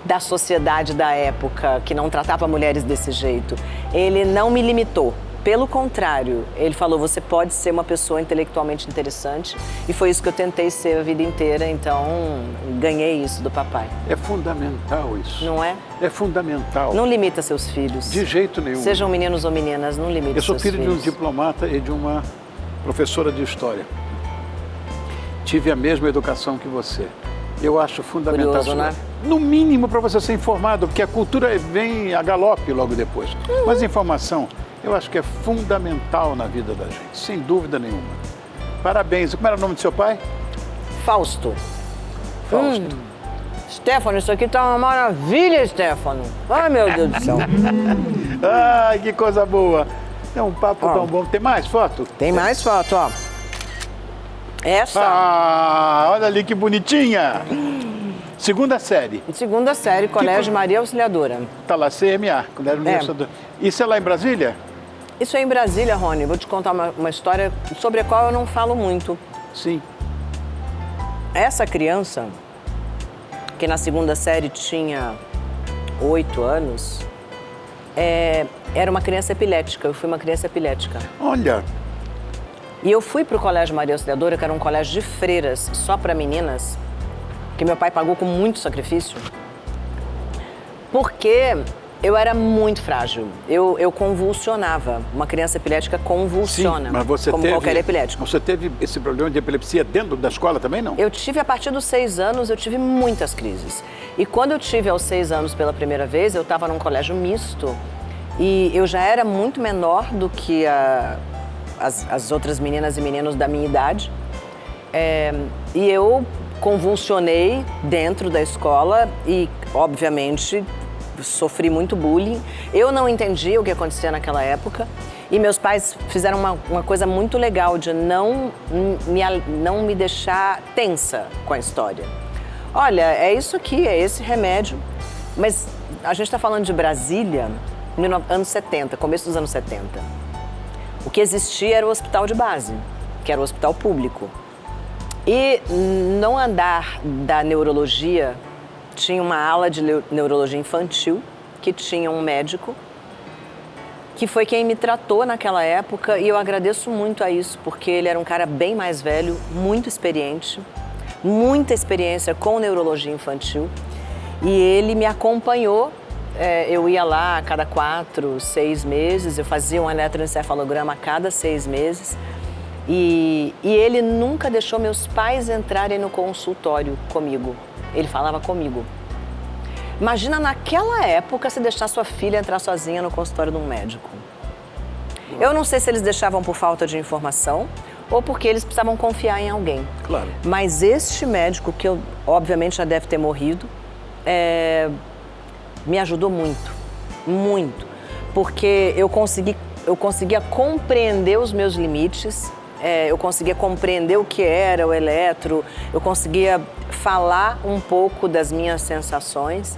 B: da sociedade da época, que não tratava mulheres desse jeito. Ele não me limitou. Pelo contrário, ele falou, você pode ser uma pessoa intelectualmente interessante, e foi isso que eu tentei ser a vida inteira, então ganhei isso do papai.
A: É fundamental isso.
B: Não é?
A: É fundamental.
B: Não limita seus filhos.
A: De jeito nenhum.
B: Sejam meninos ou meninas, não limita seus filhos.
A: Eu sou filho de um diplomata e de uma professora de história. Tive a mesma educação que você. Eu acho fundamental.
B: Curioso, né?
A: No mínimo para você ser informado, porque a cultura vem a galope logo depois. Mas a informação, eu acho que é fundamental na vida da gente, sem dúvida nenhuma. Parabéns. Como era o nome do seu pai?
B: Fausto.
A: Fausto.
B: Stefano, isso aqui tá uma maravilha, Stefano. Ai, meu Deus do céu.
A: Ai, que coisa boa. É um papo tão bom. Tem mais foto?
B: Tem mais foto, ó. Essa.
A: Ah, olha ali que bonitinha. Segunda série.
B: Segunda série, Colégio Maria Auxiliadora.
A: Tá lá, CMA, Colégio Maria Auxiliadora. Isso é lá em Brasília?
B: Isso é em Brasília, Rony. Vou te contar uma história sobre a qual eu não falo muito.
A: Sim.
B: Essa criança, que na segunda série tinha 8 anos, era uma criança epilética. Eu fui uma criança epilética.
A: Olha.
B: E eu fui para o Colégio Maria Auxiliadora, que era um colégio de freiras só para meninas, que meu pai pagou com muito sacrifício, porque eu era muito frágil. Eu convulsionava. Uma criança epilética convulsiona.
A: Sim, mas você
B: como qualquer epilético.
A: Você teve esse problema de epilepsia dentro da escola também, não?
B: Eu tive, a partir dos 6 anos, eu tive muitas crises. E quando eu tive aos 6 anos pela primeira vez, eu estava num colégio misto. E eu já era muito menor do que as outras meninas e meninos da minha idade. E eu convulsionei dentro da escola e, obviamente, sofri muito bullying. Eu não entendia o que acontecia naquela época e meus pais fizeram uma coisa muito legal de não me deixar tensa com a história. Olha, é isso aqui, é esse remédio, mas a gente está falando de Brasília, anos 70, começo dos anos 70. O que existia era o hospital de base, que era o hospital público. E no andar da neurologia, tinha uma ala de neurologia infantil, que tinha um médico, que foi quem me tratou naquela época, e eu agradeço muito a isso, porque ele era um cara bem mais velho, muito experiente, muita experiência com neurologia infantil, e ele me acompanhou. Eu ia lá a cada 4, 6 meses, eu fazia um eletroencefalograma a cada 6 meses, e ele nunca deixou meus pais entrarem no consultório comigo. Ele falava comigo. Imagina naquela época se deixar sua filha entrar sozinha no consultório de um médico. Eu não sei se eles deixavam por falta de informação ou porque eles precisavam confiar em alguém.
A: Claro.
B: Mas este médico, que eu obviamente já deve ter morrido, me ajudou muito, muito. Porque eu conseguia compreender os meus limites, eu conseguia compreender o que era o eletro, eu conseguia falar um pouco das minhas sensações.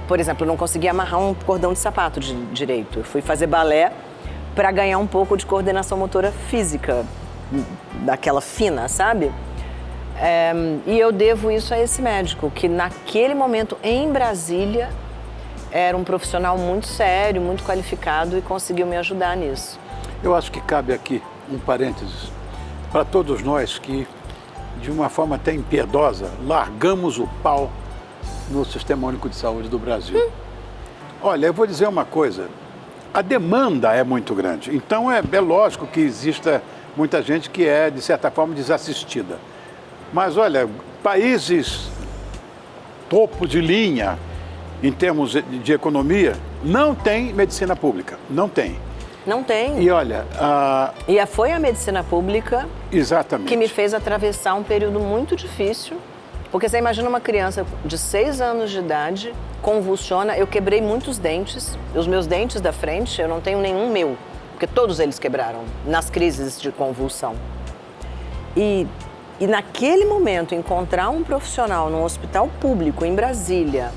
B: Por exemplo, eu não conseguia amarrar um cordão de sapato direito. Eu fui fazer balé para ganhar um pouco de coordenação motora física, daquela fina, sabe? E eu devo isso a esse médico, que naquele momento, em Brasília, era um profissional muito sério, muito qualificado e conseguiu me ajudar nisso.
A: Eu acho que cabe aqui um parênteses para todos nós que, de uma forma até impiedosa, largamos o pau no Sistema Único de Saúde do Brasil. Olha, eu vou dizer uma coisa, a demanda é muito grande, então é lógico que exista muita gente que é, de certa forma, desassistida. Mas olha, países topo de linha em termos de economia não tem medicina pública, não tem.
B: Não tem.
A: E olha...
B: E foi a medicina pública
A: exatamente.
B: Que me fez atravessar um período muito difícil, porque você imagina uma criança de 6 anos de idade, convulsiona, eu quebrei muitos dentes, os meus dentes da frente, eu não tenho nenhum meu, porque todos eles quebraram nas crises de convulsão. E naquele momento, encontrar um profissional num hospital público em Brasília,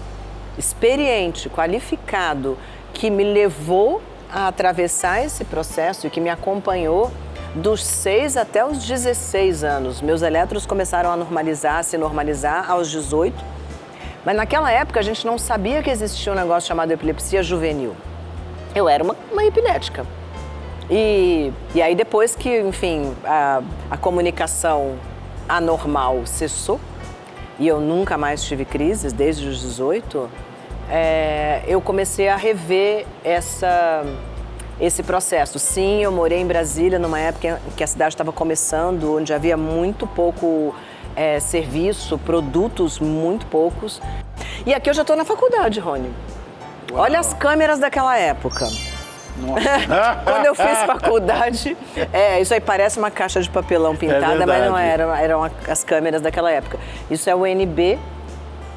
B: experiente, qualificado, que me levou a atravessar esse processo e que me acompanhou dos 6 até os 16 anos. Meus elétrons começaram a se normalizar aos 18. Mas naquela época a gente não sabia que existia um negócio chamado epilepsia juvenil. Eu era uma epilética. E aí depois que, enfim, a comunicação anormal cessou e eu nunca mais tive crises desde os 18, eu comecei a rever esse processo. Sim, eu morei em Brasília numa época em que a cidade estava começando, onde havia muito pouco serviço, produtos muito poucos. E aqui eu já estou na faculdade, Rony. Uau. Olha as câmeras daquela época. Quando eu fiz faculdade, isso aí parece uma caixa de papelão pintada, mas não era, eram as câmeras daquela época. Isso é o UNB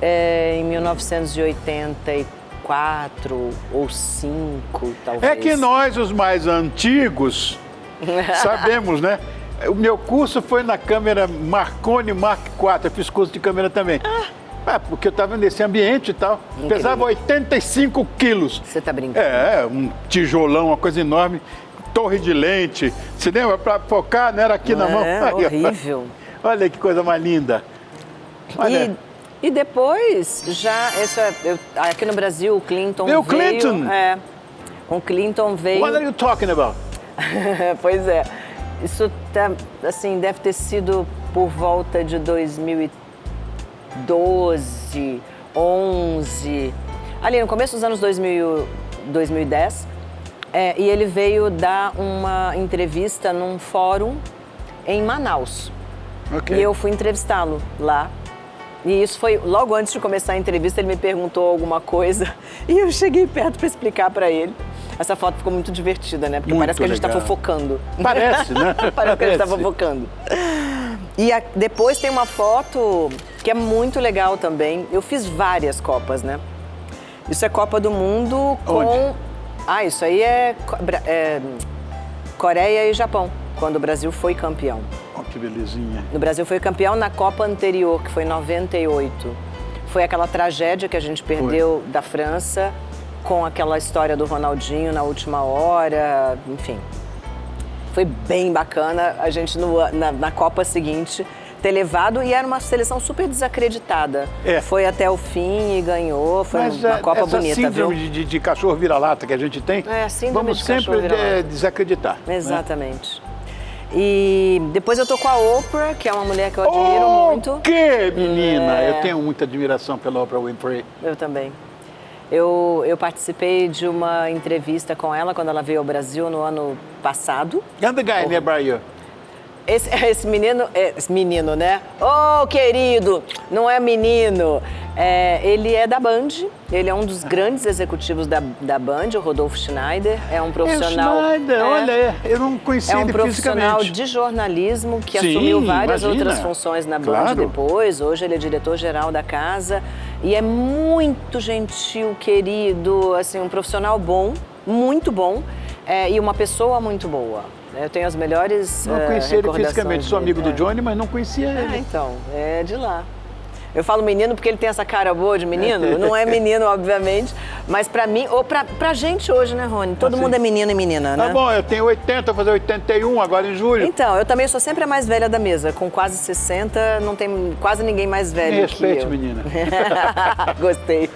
B: em 1984 ou 5, talvez.
A: É que nós, os mais antigos, sabemos, né? O meu curso foi na câmera Marconi Mark IV, eu fiz curso de câmera também. Porque eu estava nesse ambiente e tal. Incrível. Pesava 85 quilos.
B: Você tá brincando?
A: Um tijolão, uma coisa enorme, torre de lente. Se lembra? Para focar, não era aqui na mão.
B: Horrível.
A: Olha que coisa mais linda. Olha.
B: E depois, aqui no Brasil, o Clinton
A: veio.
B: Clinton? O Clinton veio...
A: What are you talking about?
B: Pois é. Isso assim, deve ter sido por volta de 2012, 11, ali no começo dos anos 2010, e ele veio dar uma entrevista num fórum em Manaus. Okay. E eu fui entrevistá-lo lá. E isso foi logo antes de começar a entrevista, ele me perguntou alguma coisa e eu cheguei perto para explicar para ele. Essa foto ficou muito divertida, né? Porque
A: muito
B: parece que a gente está fofocando.
A: Parece, né?
B: Parece que a gente está fofocando. E depois tem uma foto que é muito legal também. Eu fiz várias Copas, né? Isso é Copa do Mundo com...
A: Onde?
B: Isso aí é Coreia e Japão, quando o Brasil foi campeão.
A: Oh, que belezinha.
B: O Brasil foi campeão na Copa anterior, que foi em 98. Foi aquela tragédia que a gente perdeu da França, com aquela história do Ronaldinho na última hora, enfim. Foi bem bacana a gente na Copa seguinte ter levado, e era uma seleção super desacreditada. Foi até o fim e ganhou, foi uma Copa bonita,
A: síndrome
B: viu?
A: de cachorro vira-lata que a gente tem, vamos sempre desacreditar.
B: Exatamente. Né? E depois eu tô com a Oprah, que é uma mulher que eu admiro muito.
A: Que menina! Eu tenho muita admiração pela Oprah Winfrey.
B: Eu também. Eu participei de uma entrevista com ela quando ela veio ao Brasil no ano passado.
A: And the guy nearby you.
B: Esse menino, né? Oh, querido, não é menino. Ele é da Band, ele é um dos grandes executivos da Band, o Rodolfo Schneider. É um profissional...
A: olha, eu não conhecia ele fisicamente.
B: É um profissional de jornalismo que assumiu várias outras funções na Band depois. Hoje ele é diretor-geral da casa. E é muito gentil, querido, assim, um profissional bom, muito bom, e uma pessoa muito boa. Eu tenho as melhores
A: Não conhecia ele fisicamente, sou amigo do Johnny, mas não conhecia ele.
B: Então, é de lá. Eu falo menino porque ele tem essa cara boa de menino. Não é menino, obviamente. Mas pra mim, ou pra gente hoje, né, Rony? Todo mundo é menino e menina, né?
A: Tá bom, eu tenho 80, vou fazer 81 agora em julho.
B: Então, eu também sou sempre a mais velha da mesa. Com quase 60, não tem quase ninguém mais velho
A: Me respeite,
B: que eu.
A: menina.
B: Gostei.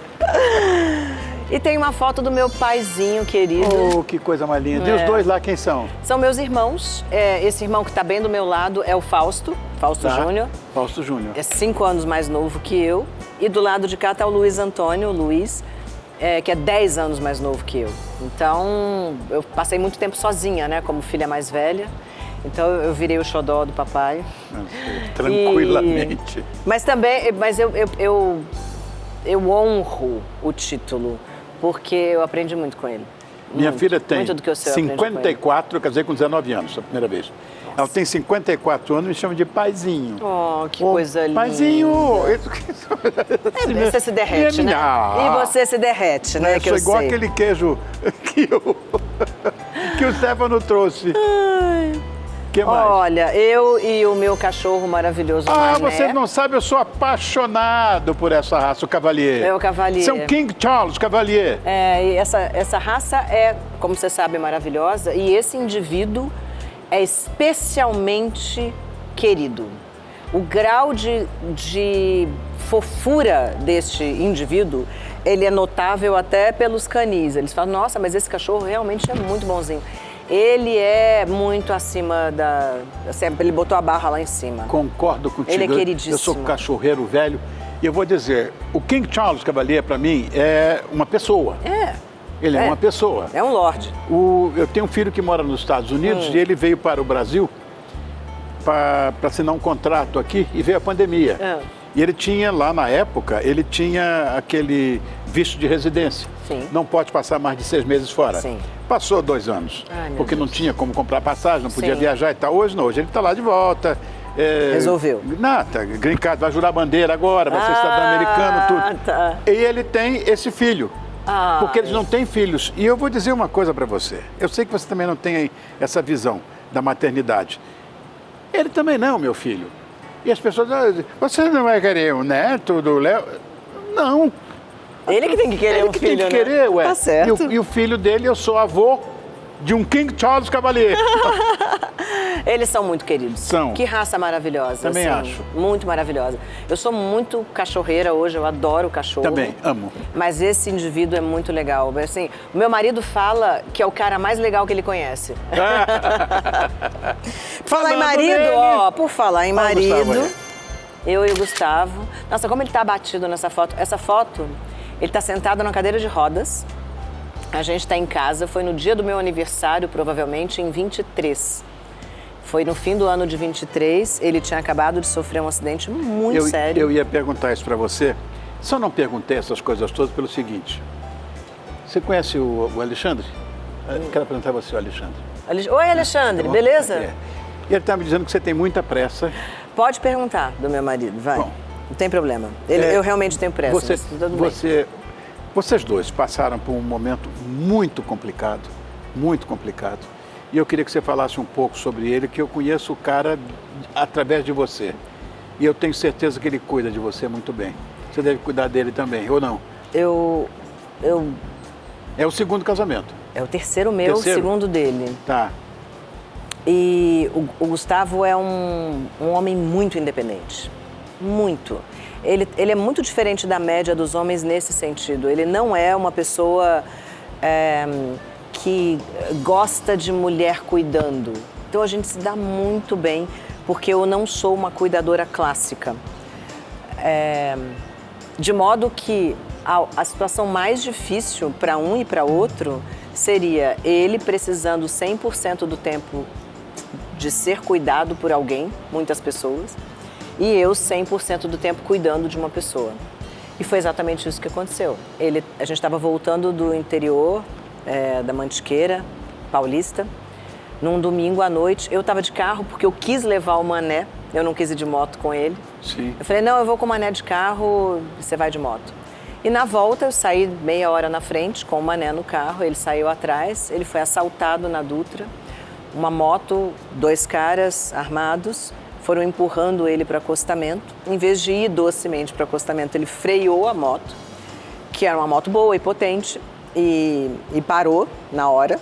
B: E tem uma foto do meu paizinho querido.
A: Oh, que coisa mais linda. E os dois lá, quem são?
B: São meus irmãos. Esse irmão que está bem do meu lado é o Fausto Júnior.
A: Fausto Júnior.
B: É 5 anos mais novo que eu. E do lado de cá está o Luiz Antônio, que é 10 anos mais novo que eu. Então, eu passei muito tempo sozinha, né, como filha mais velha. Então, eu virei o xodó do papai.
A: Tranquilamente.
B: Mas eu honro o título, porque eu aprendi muito com ele.
A: Minha filha tem
B: muito do que eu sei,
A: 54, eu casei com 19 anos, a primeira vez. Nossa. Ela tem 54 anos e me chama de paizinho.
B: Oh, que coisa linda.
A: Paizinho!
B: Você se derrete, né? E você se derrete, né?
A: Eu sou igual aquele queijo que o Stefano trouxe.
B: Ai.
A: Que mais?
B: Olha, eu e o meu cachorro maravilhoso, Mané.
A: Você não sabe, eu sou apaixonado por essa raça, o Cavalier.
B: É o Cavalier.
A: São King Charles Cavalier.
B: E essa raça é, como você sabe, maravilhosa. E esse indivíduo é especialmente querido. O grau de fofura deste indivíduo, ele é notável até pelos canis. Eles falam, nossa, mas esse cachorro realmente é muito bonzinho. Ele é muito acima da... Assim, ele botou a barra lá em cima.
A: Concordo contigo.
B: Ele é queridíssimo.
A: Eu sou cachorreiro velho e eu vou dizer, o King Charles Cavalier, para mim, é uma pessoa. Ele é uma pessoa.
B: É um lorde.
A: Eu tenho um filho que mora nos Estados Unidos e ele veio para o Brasil para assinar um contrato aqui e veio a pandemia. E ele tinha, lá na época, ele tinha aquele visto de residência.
B: Sim.
A: Não pode passar mais de 6 meses fora.
B: Sim.
A: Passou 2 anos, porque não tinha como comprar passagem, não podia viajar e tal. Hoje não, hoje ele está lá de volta.
B: Resolveu.
A: Nada, green card, vai jurar bandeira agora, vai ser cidadão americano, tudo.
B: Tá.
A: E ele tem esse filho, porque eles não têm filhos. E eu vou dizer uma coisa para você, eu sei que você também não tem essa visão da maternidade. Ele também não, meu filho. E as pessoas dizem, você não vai querer um neto do Léo? Não.
B: Ele que tem que querer um filho,
A: Ele que tem que querer, ué.
B: Tá certo.
A: E o filho dele, eu sou avô de um King Charles Cavalier.
B: Eles são muito queridos.
A: São.
B: Que raça maravilhosa.
A: Também
B: assim,
A: acho.
B: Muito maravilhosa. Eu sou muito cachorreira hoje, eu adoro cachorro.
A: Também, amo.
B: Mas esse indivíduo é muito legal. Assim, o meu marido fala que é o cara mais legal que ele conhece. Falar em marido, por falar em marido, eu e o Gustavo. Nossa, como ele tá abatido nessa foto. Essa foto, ele tá sentado na cadeira de rodas. A gente tá em casa, foi no dia do meu aniversário, provavelmente em 23. Foi no fim do ano de 23, ele tinha acabado de sofrer um acidente muito sério.
A: Eu ia perguntar isso para você, só não perguntei essas coisas todas pelo seguinte. Você conhece o Alexandre? Quero apresentar você, o Alexandre.
B: Oi, Alexandre, beleza?
A: E ele está me dizendo que você tem muita pressa.
B: Pode perguntar do meu marido, vai.
A: Bom,
B: não tem problema. Eu realmente tenho pressa.
A: Vocês dois passaram por um momento muito complicado, muito complicado. E eu queria que você falasse um pouco sobre ele, que eu conheço o cara através de você. E eu tenho certeza que ele cuida de você muito bem. Você deve cuidar dele também, ou não? É o segundo casamento.
B: É o terceiro meu, o segundo dele.
A: Tá.
B: E o Gustavo é um homem muito independente. Muito. Ele é muito diferente da média dos homens nesse sentido. Ele não é uma pessoa que gosta de mulher cuidando. Então a gente se dá muito bem, porque eu não sou uma cuidadora clássica. De modo que a situação mais difícil para um e para outro seria ele precisando 100% do tempo de ser cuidado por alguém, muitas pessoas, e eu 100% do tempo cuidando de uma pessoa. E foi exatamente isso que aconteceu. A gente estava voltando do interior, da Mantiqueira, Paulista, num domingo à noite. Eu estava de carro porque eu quis levar o Mané, eu não quis ir de moto com ele.
A: Sim.
B: Eu falei, não, eu vou com o Mané de carro, você vai de moto. E na volta eu saí meia hora na frente com o Mané no carro, ele saiu atrás, ele foi assaltado na Dutra. Uma moto, 2 caras armados, foram empurrando ele para o acostamento. Em vez de ir docemente para o acostamento, ele freou a moto, que era uma moto boa e potente, e parou na hora.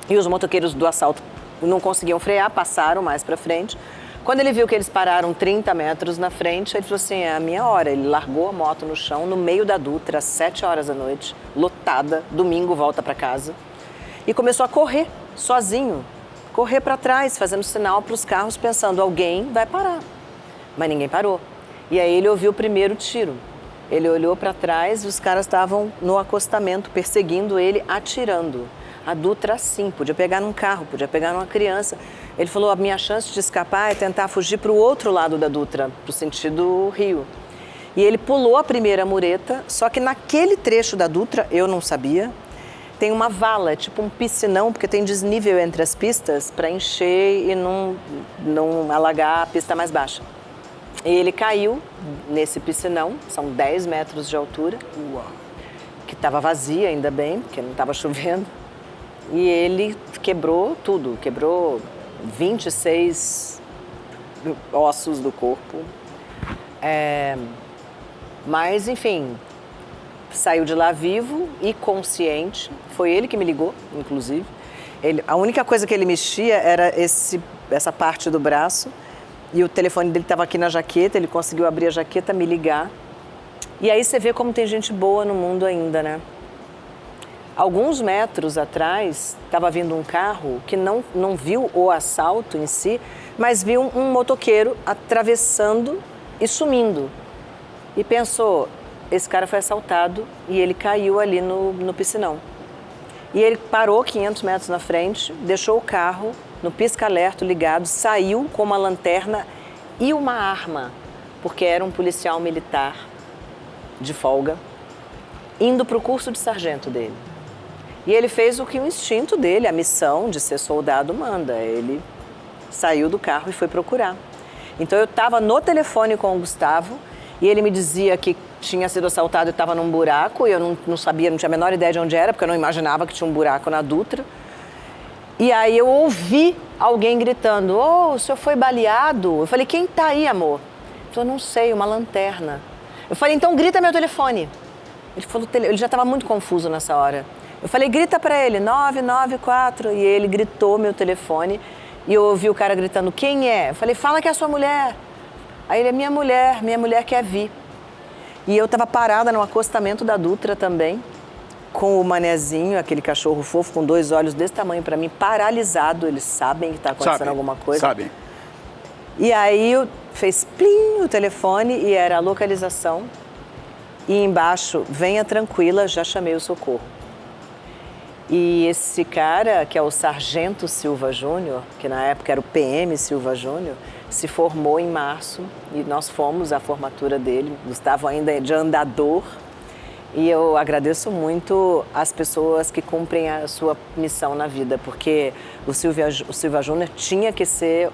B: E os motoqueiros do assalto não conseguiam frear, passaram mais para frente. Quando ele viu que eles pararam 30 metros na frente, ele falou assim, é a minha hora. Ele largou a moto no chão, no meio da Dutra, às 7 horas da noite, lotada, domingo volta para casa. E começou a correr, sozinho. Correr para trás, fazendo sinal para os carros, pensando, alguém vai parar. Mas ninguém parou. E aí ele ouviu o primeiro tiro. Ele olhou para trás e os caras estavam no acostamento, perseguindo ele, atirando. A Dutra, sim, podia pegar num carro, podia pegar numa criança. Ele falou, a minha chance de escapar é tentar fugir para o outro lado da Dutra, para o sentido rio. E ele pulou a primeira mureta, só que naquele trecho da Dutra, eu não sabia, tem uma vala, tipo um piscinão, porque tem desnível entre as pistas para encher e não alagar a pista mais baixa. E ele caiu nesse piscinão, são 10 metros de altura, que estava vazia ainda bem, porque não estava chovendo. E ele quebrou tudo, quebrou 26 ossos do corpo. Mas, enfim, saiu de lá vivo e consciente. Foi ele que me ligou, inclusive. A única coisa que ele mexia era essa parte do braço. E o telefone dele estava aqui na jaqueta, ele conseguiu abrir a jaqueta, me ligar. E aí você vê como tem gente boa no mundo ainda, né? Alguns metros atrás, estava vindo um carro que não viu o assalto em si, mas viu um motoqueiro atravessando e sumindo. E pensou, esse cara foi assaltado e ele caiu ali no piscinão. E ele parou 500 metros na frente, deixou o carro no pisca-alerta ligado, saiu com uma lanterna e uma arma, porque era um policial militar de folga, indo para o curso de sargento dele. E ele fez o que o instinto dele, a missão de ser soldado manda. Ele saiu do carro e foi procurar. Então eu estava no telefone com o Gustavo e ele me dizia que tinha sido assaltado e estava num buraco. E eu não sabia, não tinha a menor ideia de onde era, porque eu não imaginava que tinha um buraco na Dutra. E aí eu ouvi alguém gritando, o senhor foi baleado? Eu falei, quem tá aí, amor? Ele falou, não sei, uma lanterna. Eu falei, então grita meu telefone. Ele falou, ele já estava muito confuso nessa hora. Eu falei, grita para ele, 994. E ele gritou meu telefone e eu ouvi o cara gritando, quem é? Eu falei, fala que é a sua mulher. Aí ele é minha mulher quer vir. E eu estava parada no acostamento da Dutra também, com o manezinho, aquele cachorro fofo, com 2 olhos desse tamanho para mim, paralisado. Eles sabem que está acontecendo alguma coisa.
A: Sabem.
B: E aí fez plim o telefone e era a localização. E embaixo, venha tranquila, já chamei o socorro. E esse cara, que é o Sargento Silva Júnior, que na época era o PM Silva Júnior, se formou em março e nós fomos à formatura dele. Gustavo ainda de andador. E eu agradeço muito as pessoas que cumprem a sua missão na vida, porque o Silva Júnior tinha que ser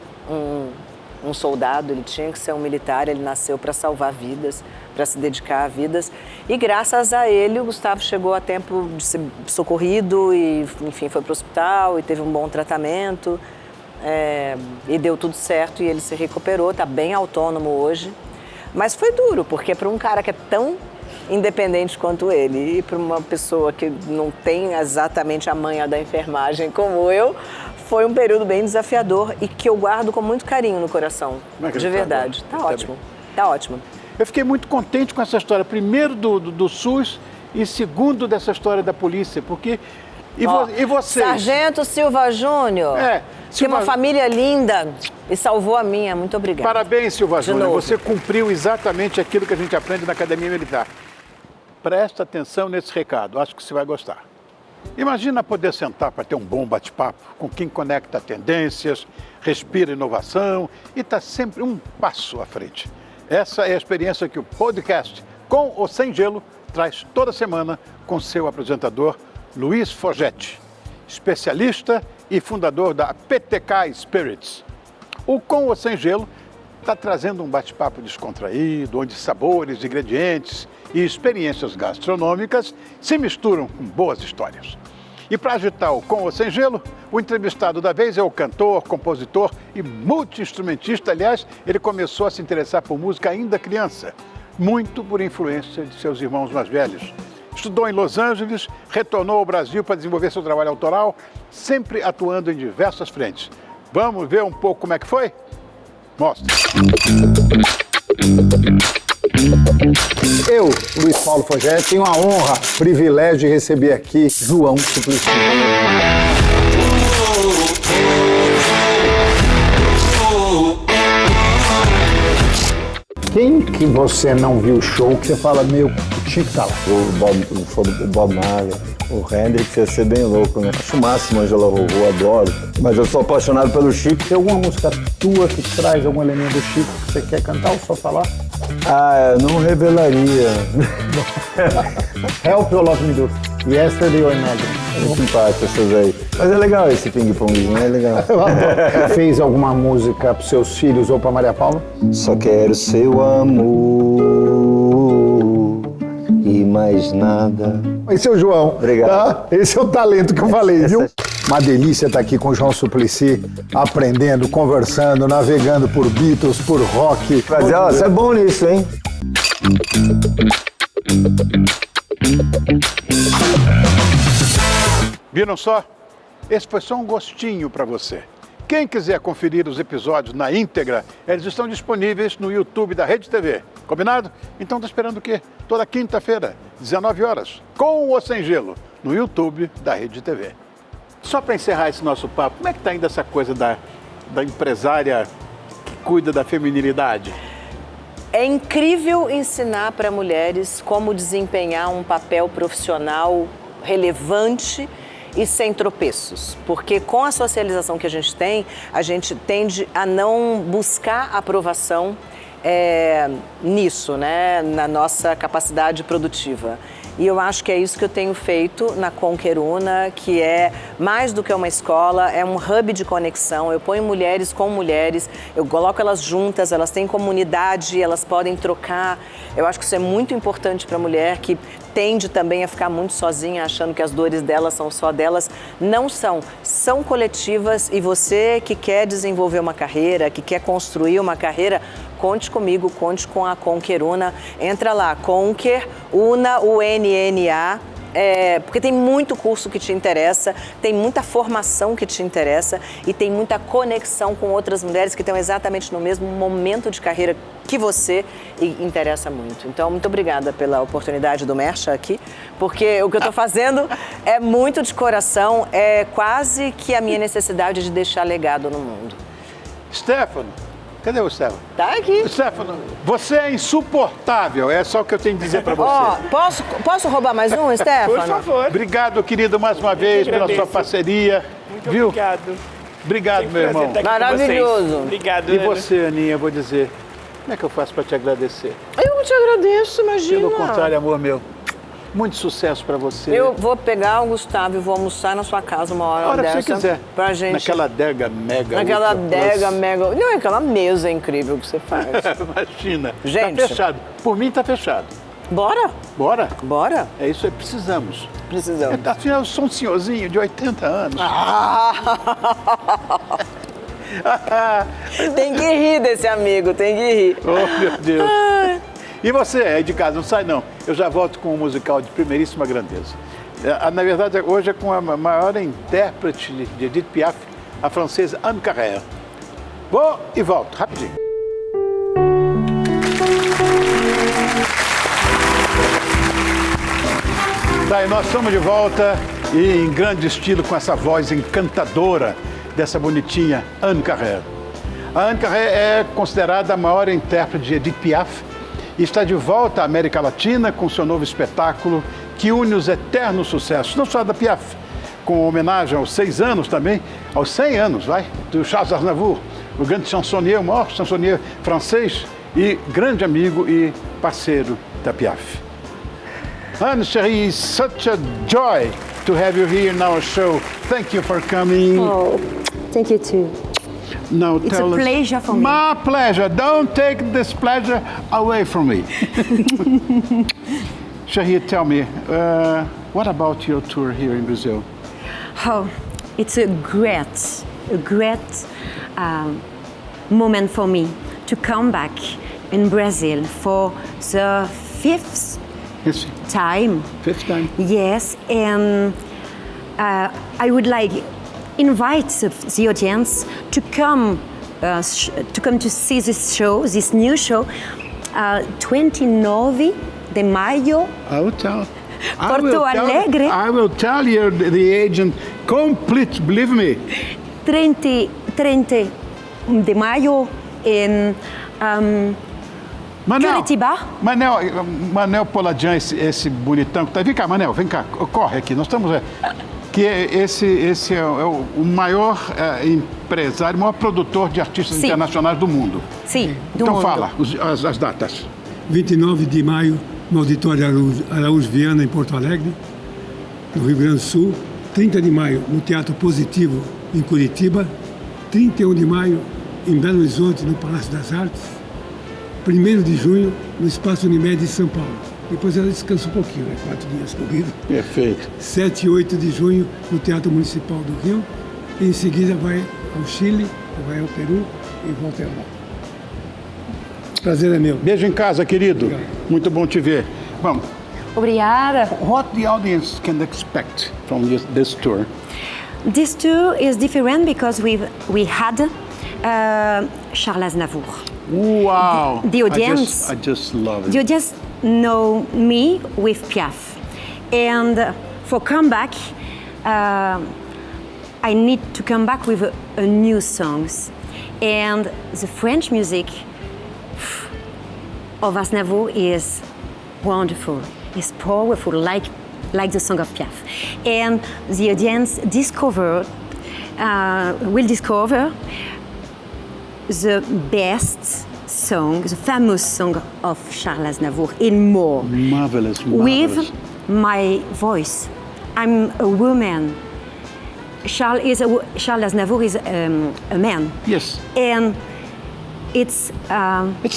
B: um soldado, ele tinha que ser um militar, ele nasceu para salvar vidas, para se dedicar a vidas. E graças a ele, o Gustavo chegou a tempo de ser socorrido e, enfim, foi para o hospital e teve um bom tratamento. E deu tudo certo e ele se recuperou, está bem autônomo hoje. Mas foi duro, porque para um cara que é tão independente quanto ele e para uma pessoa que não tem exatamente a manha da enfermagem como eu, foi um período bem desafiador e que eu guardo com muito carinho no coração, de verdade. Tá ótimo, tá ótimo.
A: Eu fiquei muito contente com essa história, primeiro do SUS e segundo dessa história da polícia, porque... E vocês?
B: Sargento Silva Júnior, que uma família linda e salvou a minha. Muito obrigada.
A: Parabéns, Silva Júnior. Você cumpriu exatamente aquilo que a gente aprende na Academia Militar. Presta atenção nesse recado, acho que você vai gostar. Imagina poder sentar para ter um bom bate-papo com quem conecta tendências, respira inovação e está sempre um passo à frente. Essa é a experiência que o podcast Com ou Sem Gelo traz toda semana com seu apresentador Luiz Forgetti, especialista e fundador da PTK Spirits. O Com ou Sem Gelo está trazendo um bate-papo descontraído, onde sabores, ingredientes e experiências gastronômicas se misturam com boas histórias. E para agitar o Com ou Sem Gelo, o entrevistado da vez é o cantor, compositor e multi-instrumentista. Aliás, ele começou a se interessar por música ainda criança, muito por influência de seus irmãos mais velhos. Estudou em Los Angeles, retornou ao Brasil para desenvolver seu trabalho autoral, sempre atuando em diversas frentes. Vamos ver um pouco como é que foi? Mostra.
E: Eu, Luiz Paulo Fogé, tenho a honra, privilégio de receber aqui João Suplicy. Quem que você não viu o show que você fala, meu, tinha que estar lá?
F: O Bob Marley, o Hendrix, ia ser bem louco, né? Acho o máximo, Angela Rorô, adoro. Mas eu sou apaixonado pelo Chico.
E: Tem alguma música tua que traz algum elemento do Chico que você quer cantar ou só falar?
F: Ah, eu não revelaria.
E: Help You Love Me Do. Yesterday or Imagine.
F: É muito simpático essas aí. Mas é legal esse ping-pongzinho, é legal.
E: Fez alguma música para seus filhos ou para Maria Paula?
F: Só quero seu amor e mais nada.
E: Esse é o João.
F: Obrigado.
E: Tá? Esse é o talento que eu falei, viu? Uma delícia estar aqui com o João Suplicy, aprendendo, conversando, navegando por Beatles, por rock.
F: Mas ó, você é bom nisso, hein?
A: Viram só? Esse foi só um gostinho para você. Quem quiser conferir os episódios na íntegra, eles estão disponíveis no YouTube da Rede TV. Combinado? Então tá esperando o quê? Toda quinta-feira, 19 horas, Com ou Sem Gelo, no YouTube da Rede TV. Só para encerrar esse nosso papo, como é que tá ainda essa coisa da empresária que cuida da feminilidade?
B: É incrível ensinar para mulheres como desempenhar um papel profissional relevante e sem tropeços, porque com a socialização que a gente tende a não buscar aprovação nisso, né, na nossa capacidade produtiva. E eu acho que é isso que eu tenho feito na Com Queruna, que é mais do que uma escola, é um hub de conexão. Eu ponho mulheres com mulheres, eu coloco elas juntas, elas têm comunidade, elas podem trocar. Eu acho que isso é muito importante para a mulher que tende também a ficar muito sozinha, achando que as dores delas são só delas. Não são, são coletivas, e você que quer desenvolver uma carreira, que quer construir uma carreira, conte comigo, conte com a Com Queruna. Entra lá, Conquer, Una, UNNA, porque tem muito curso que te interessa, tem muita formação que te interessa e tem muita conexão com outras mulheres que estão exatamente no mesmo momento de carreira que você e interessa muito. Então, muito obrigada pela oportunidade do Mercha aqui, porque o que eu estou fazendo é muito de coração, é quase que a minha necessidade de deixar legado no mundo.
A: Stefano, cadê o Stefano?
B: Tá aqui.
A: Stefano, você é insuportável, é só o que eu tenho que dizer para você.
B: Ó, posso roubar mais um, Stefano?
C: Por favor.
A: Obrigado, querido, mais uma vez pela sua parceria.
C: Muito
A: viu?
C: obrigado.
A: Obrigado,
C: Sempre
A: meu irmão.
C: prazer estar aqui com vocês.
B: Maravilhoso.
C: Obrigado,
A: E
C: Ana.
A: você, Aninha, eu vou dizer, como é que eu faço para te agradecer?
B: Eu te agradeço, imagina.
A: Pelo contrário, amor meu, muito sucesso para você.
B: Eu vou pegar o Gustavo e vou almoçar na sua casa uma hora
A: A hora que
B: dessa.
A: você quiser.
B: Pra gente...
A: Naquela adega mega.
B: Naquela
A: ultra
B: adega
A: plus.
B: mega... Não, é aquela mesa incrível que você faz.
A: Imagina.
B: Gente.
A: Tá fechado. Por mim tá fechado.
B: Bora?
A: Bora?
B: Bora?
A: É isso aí, precisamos.
B: Precisamos.
A: Afinal, eu sou um senhorzinho de 80 anos.
B: Tem que rir desse amigo, tem que rir.
A: Oh, meu Deus. E você, aí de casa, não sai não. Eu já volto com um musical de primeiríssima grandeza. Na verdade, hoje é com a maior intérprete de Edith Piaf, a francesa Anne Carrère. Vou e volto, rapidinho. Tá, e nós estamos de volta e em grande estilo com essa voz encantadora dessa bonitinha Anne Carrère. A Anne Carrère é considerada a maior intérprete de Edith Piaf e está de volta à América Latina com seu novo espetáculo que une os eternos sucessos, não só da Piaf, com homenagem aos 6 anos também, aos 100 anos, do Charles Aznavour, o grande chansonnier, o maior chansonnier francês e grande amigo e parceiro da Piaf. Anne, chérie, it's such a joy to have you here in our show. Thank you for coming.
G: Oh, thank you too.
A: Now
G: It's
A: tell
G: a
A: us.
G: pleasure for me.
A: My pleasure. Don't take this pleasure away from me. Chérie, tell me, what about your tour here in Brazil?
G: Oh, it's a great moment for me to come back in Brazil for the fifth time.
A: Fifth time.
G: Yes, and I would like invite the audience to come to see this new show, 29 de maio. Porto Alegre.
A: I will tell you, the agent, complete, believe me.
G: 30 de maio em Curitiba.
A: Manel Poladian, esse bonitão que tá. Vem cá, Manel, vem cá, corre aqui. Nós estamos. Esse é o maior empresário, o maior produtor de artistas internacionais do mundo.
G: Sim, do
A: então
G: mundo.
A: Fala as datas.
H: 29 de maio, no Auditório Araújo Viana, em Porto Alegre, no Rio Grande do Sul. 30 de maio, no Teatro Positivo, em Curitiba. 31 de maio, em Belo Horizonte, no Palácio das Artes. 1º de junho, no Espaço Unimed, em São Paulo. Depois ela descansa um pouquinho, 4 dias corridos.
A: Perfeito.
H: 7 e 8 de junho, no Teatro Municipal do Rio. E em seguida vai ao Chile, vai ao Peru e volta à Europa. Prazer é meu.
A: Beijo em casa, querido.
H: Obrigado.
A: Muito bom te ver. Vamos.
G: Obrigada.
A: What the audience can expect from this tour?
G: This tour is different because we had Charles Aznavour.
A: Wow.
G: The audience.
A: I just love it.
G: You just know me with Piaf, and for comeback, I need to come back with a new songs, and the French music of Aznavour is wonderful. It's powerful, like the song of Piaf, and the audience will discover the best song, the famous song of Charles Aznavour, and more.
A: Marvelous.
G: With my voice. I'm a woman. Charles Aznavour is a man.
A: Yes.
G: And it's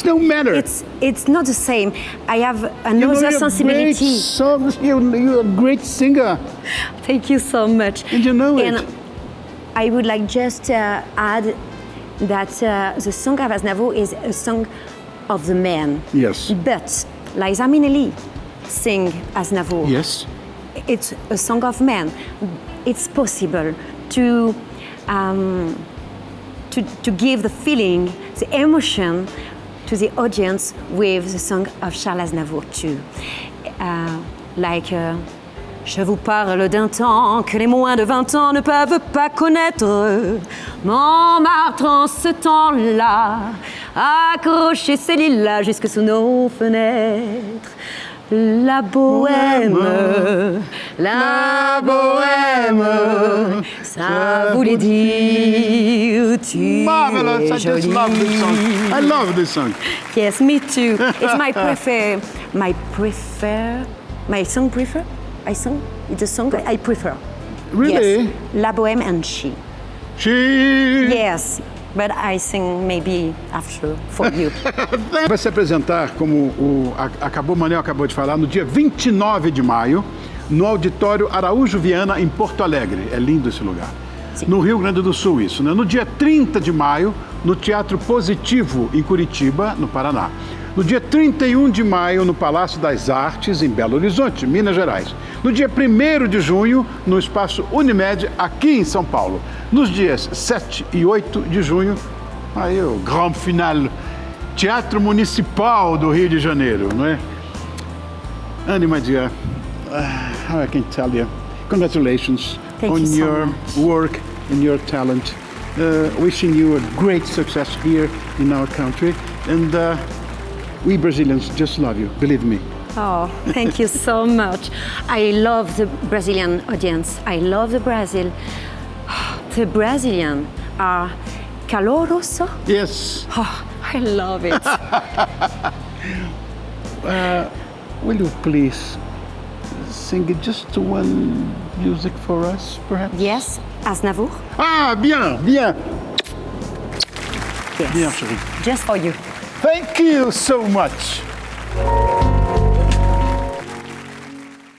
A: no matter.
G: It's not the same. I have another sensibility.
A: Great songs. You're a great singer.
G: Thank you so much.
A: And you know
G: and
A: it.
G: I would like just to add that the song of Aznavour is a song of the man.
A: Yes.
G: But Liza Minnelli sing Aznavour.
A: Yes.
G: It's a song of man. It's possible to give the feeling, the emotion to the audience with the song of Charles Aznavour too. Je vous parle d'un temps que les moins de 20 ans ne peuvent pas connaître. Montmartre en ce temps-là, accroché ses lilas jusque sous nos fenêtres. La bohème, ça voulait dire tu
A: Marvelous.
G: es
A: I just
G: jolie.
A: love this song. I love this song.
G: Yes, me too. It's my song prefer. It's a song I prefer.
A: Really?
G: Yes. La Bohème and She. Yes, but I sing maybe after for you.
A: Vai se apresentar, como o Manel acabou de falar, no dia 29 de maio, no Auditório Araújo Viana, em Porto Alegre. É lindo esse lugar.
G: Sim.
A: No Rio Grande do Sul, isso, né? No dia 30 de maio, no Teatro Positivo, em Curitiba, no Paraná. No dia 31 de maio, no Palácio das Artes, em Belo Horizonte, Minas Gerais. No dia 1º de junho, no Espaço Unimed, aqui em São Paulo. Nos dias 7 e 8 de junho, aí o grand final, Teatro Municipal do Rio de Janeiro, não é? Annie, my dear, how I can tell you, congratulations
G: Thank
A: on
G: you so
A: your
G: much.
A: work and your talent. Wishing you a great success here in our country. And we Brazilians just love you, believe me.
G: Oh, thank you so much. I love the Brazilian audience. I love the Brazil. The Brazilians are caloroso.
A: Yes.
G: Oh, I love it.
A: Will you please sing just one music for us, perhaps?
G: Yes, Aznavour.
A: Ah, bien.
G: Yes.
A: Bien, chérie.
G: Just for you.
A: Thank you so much.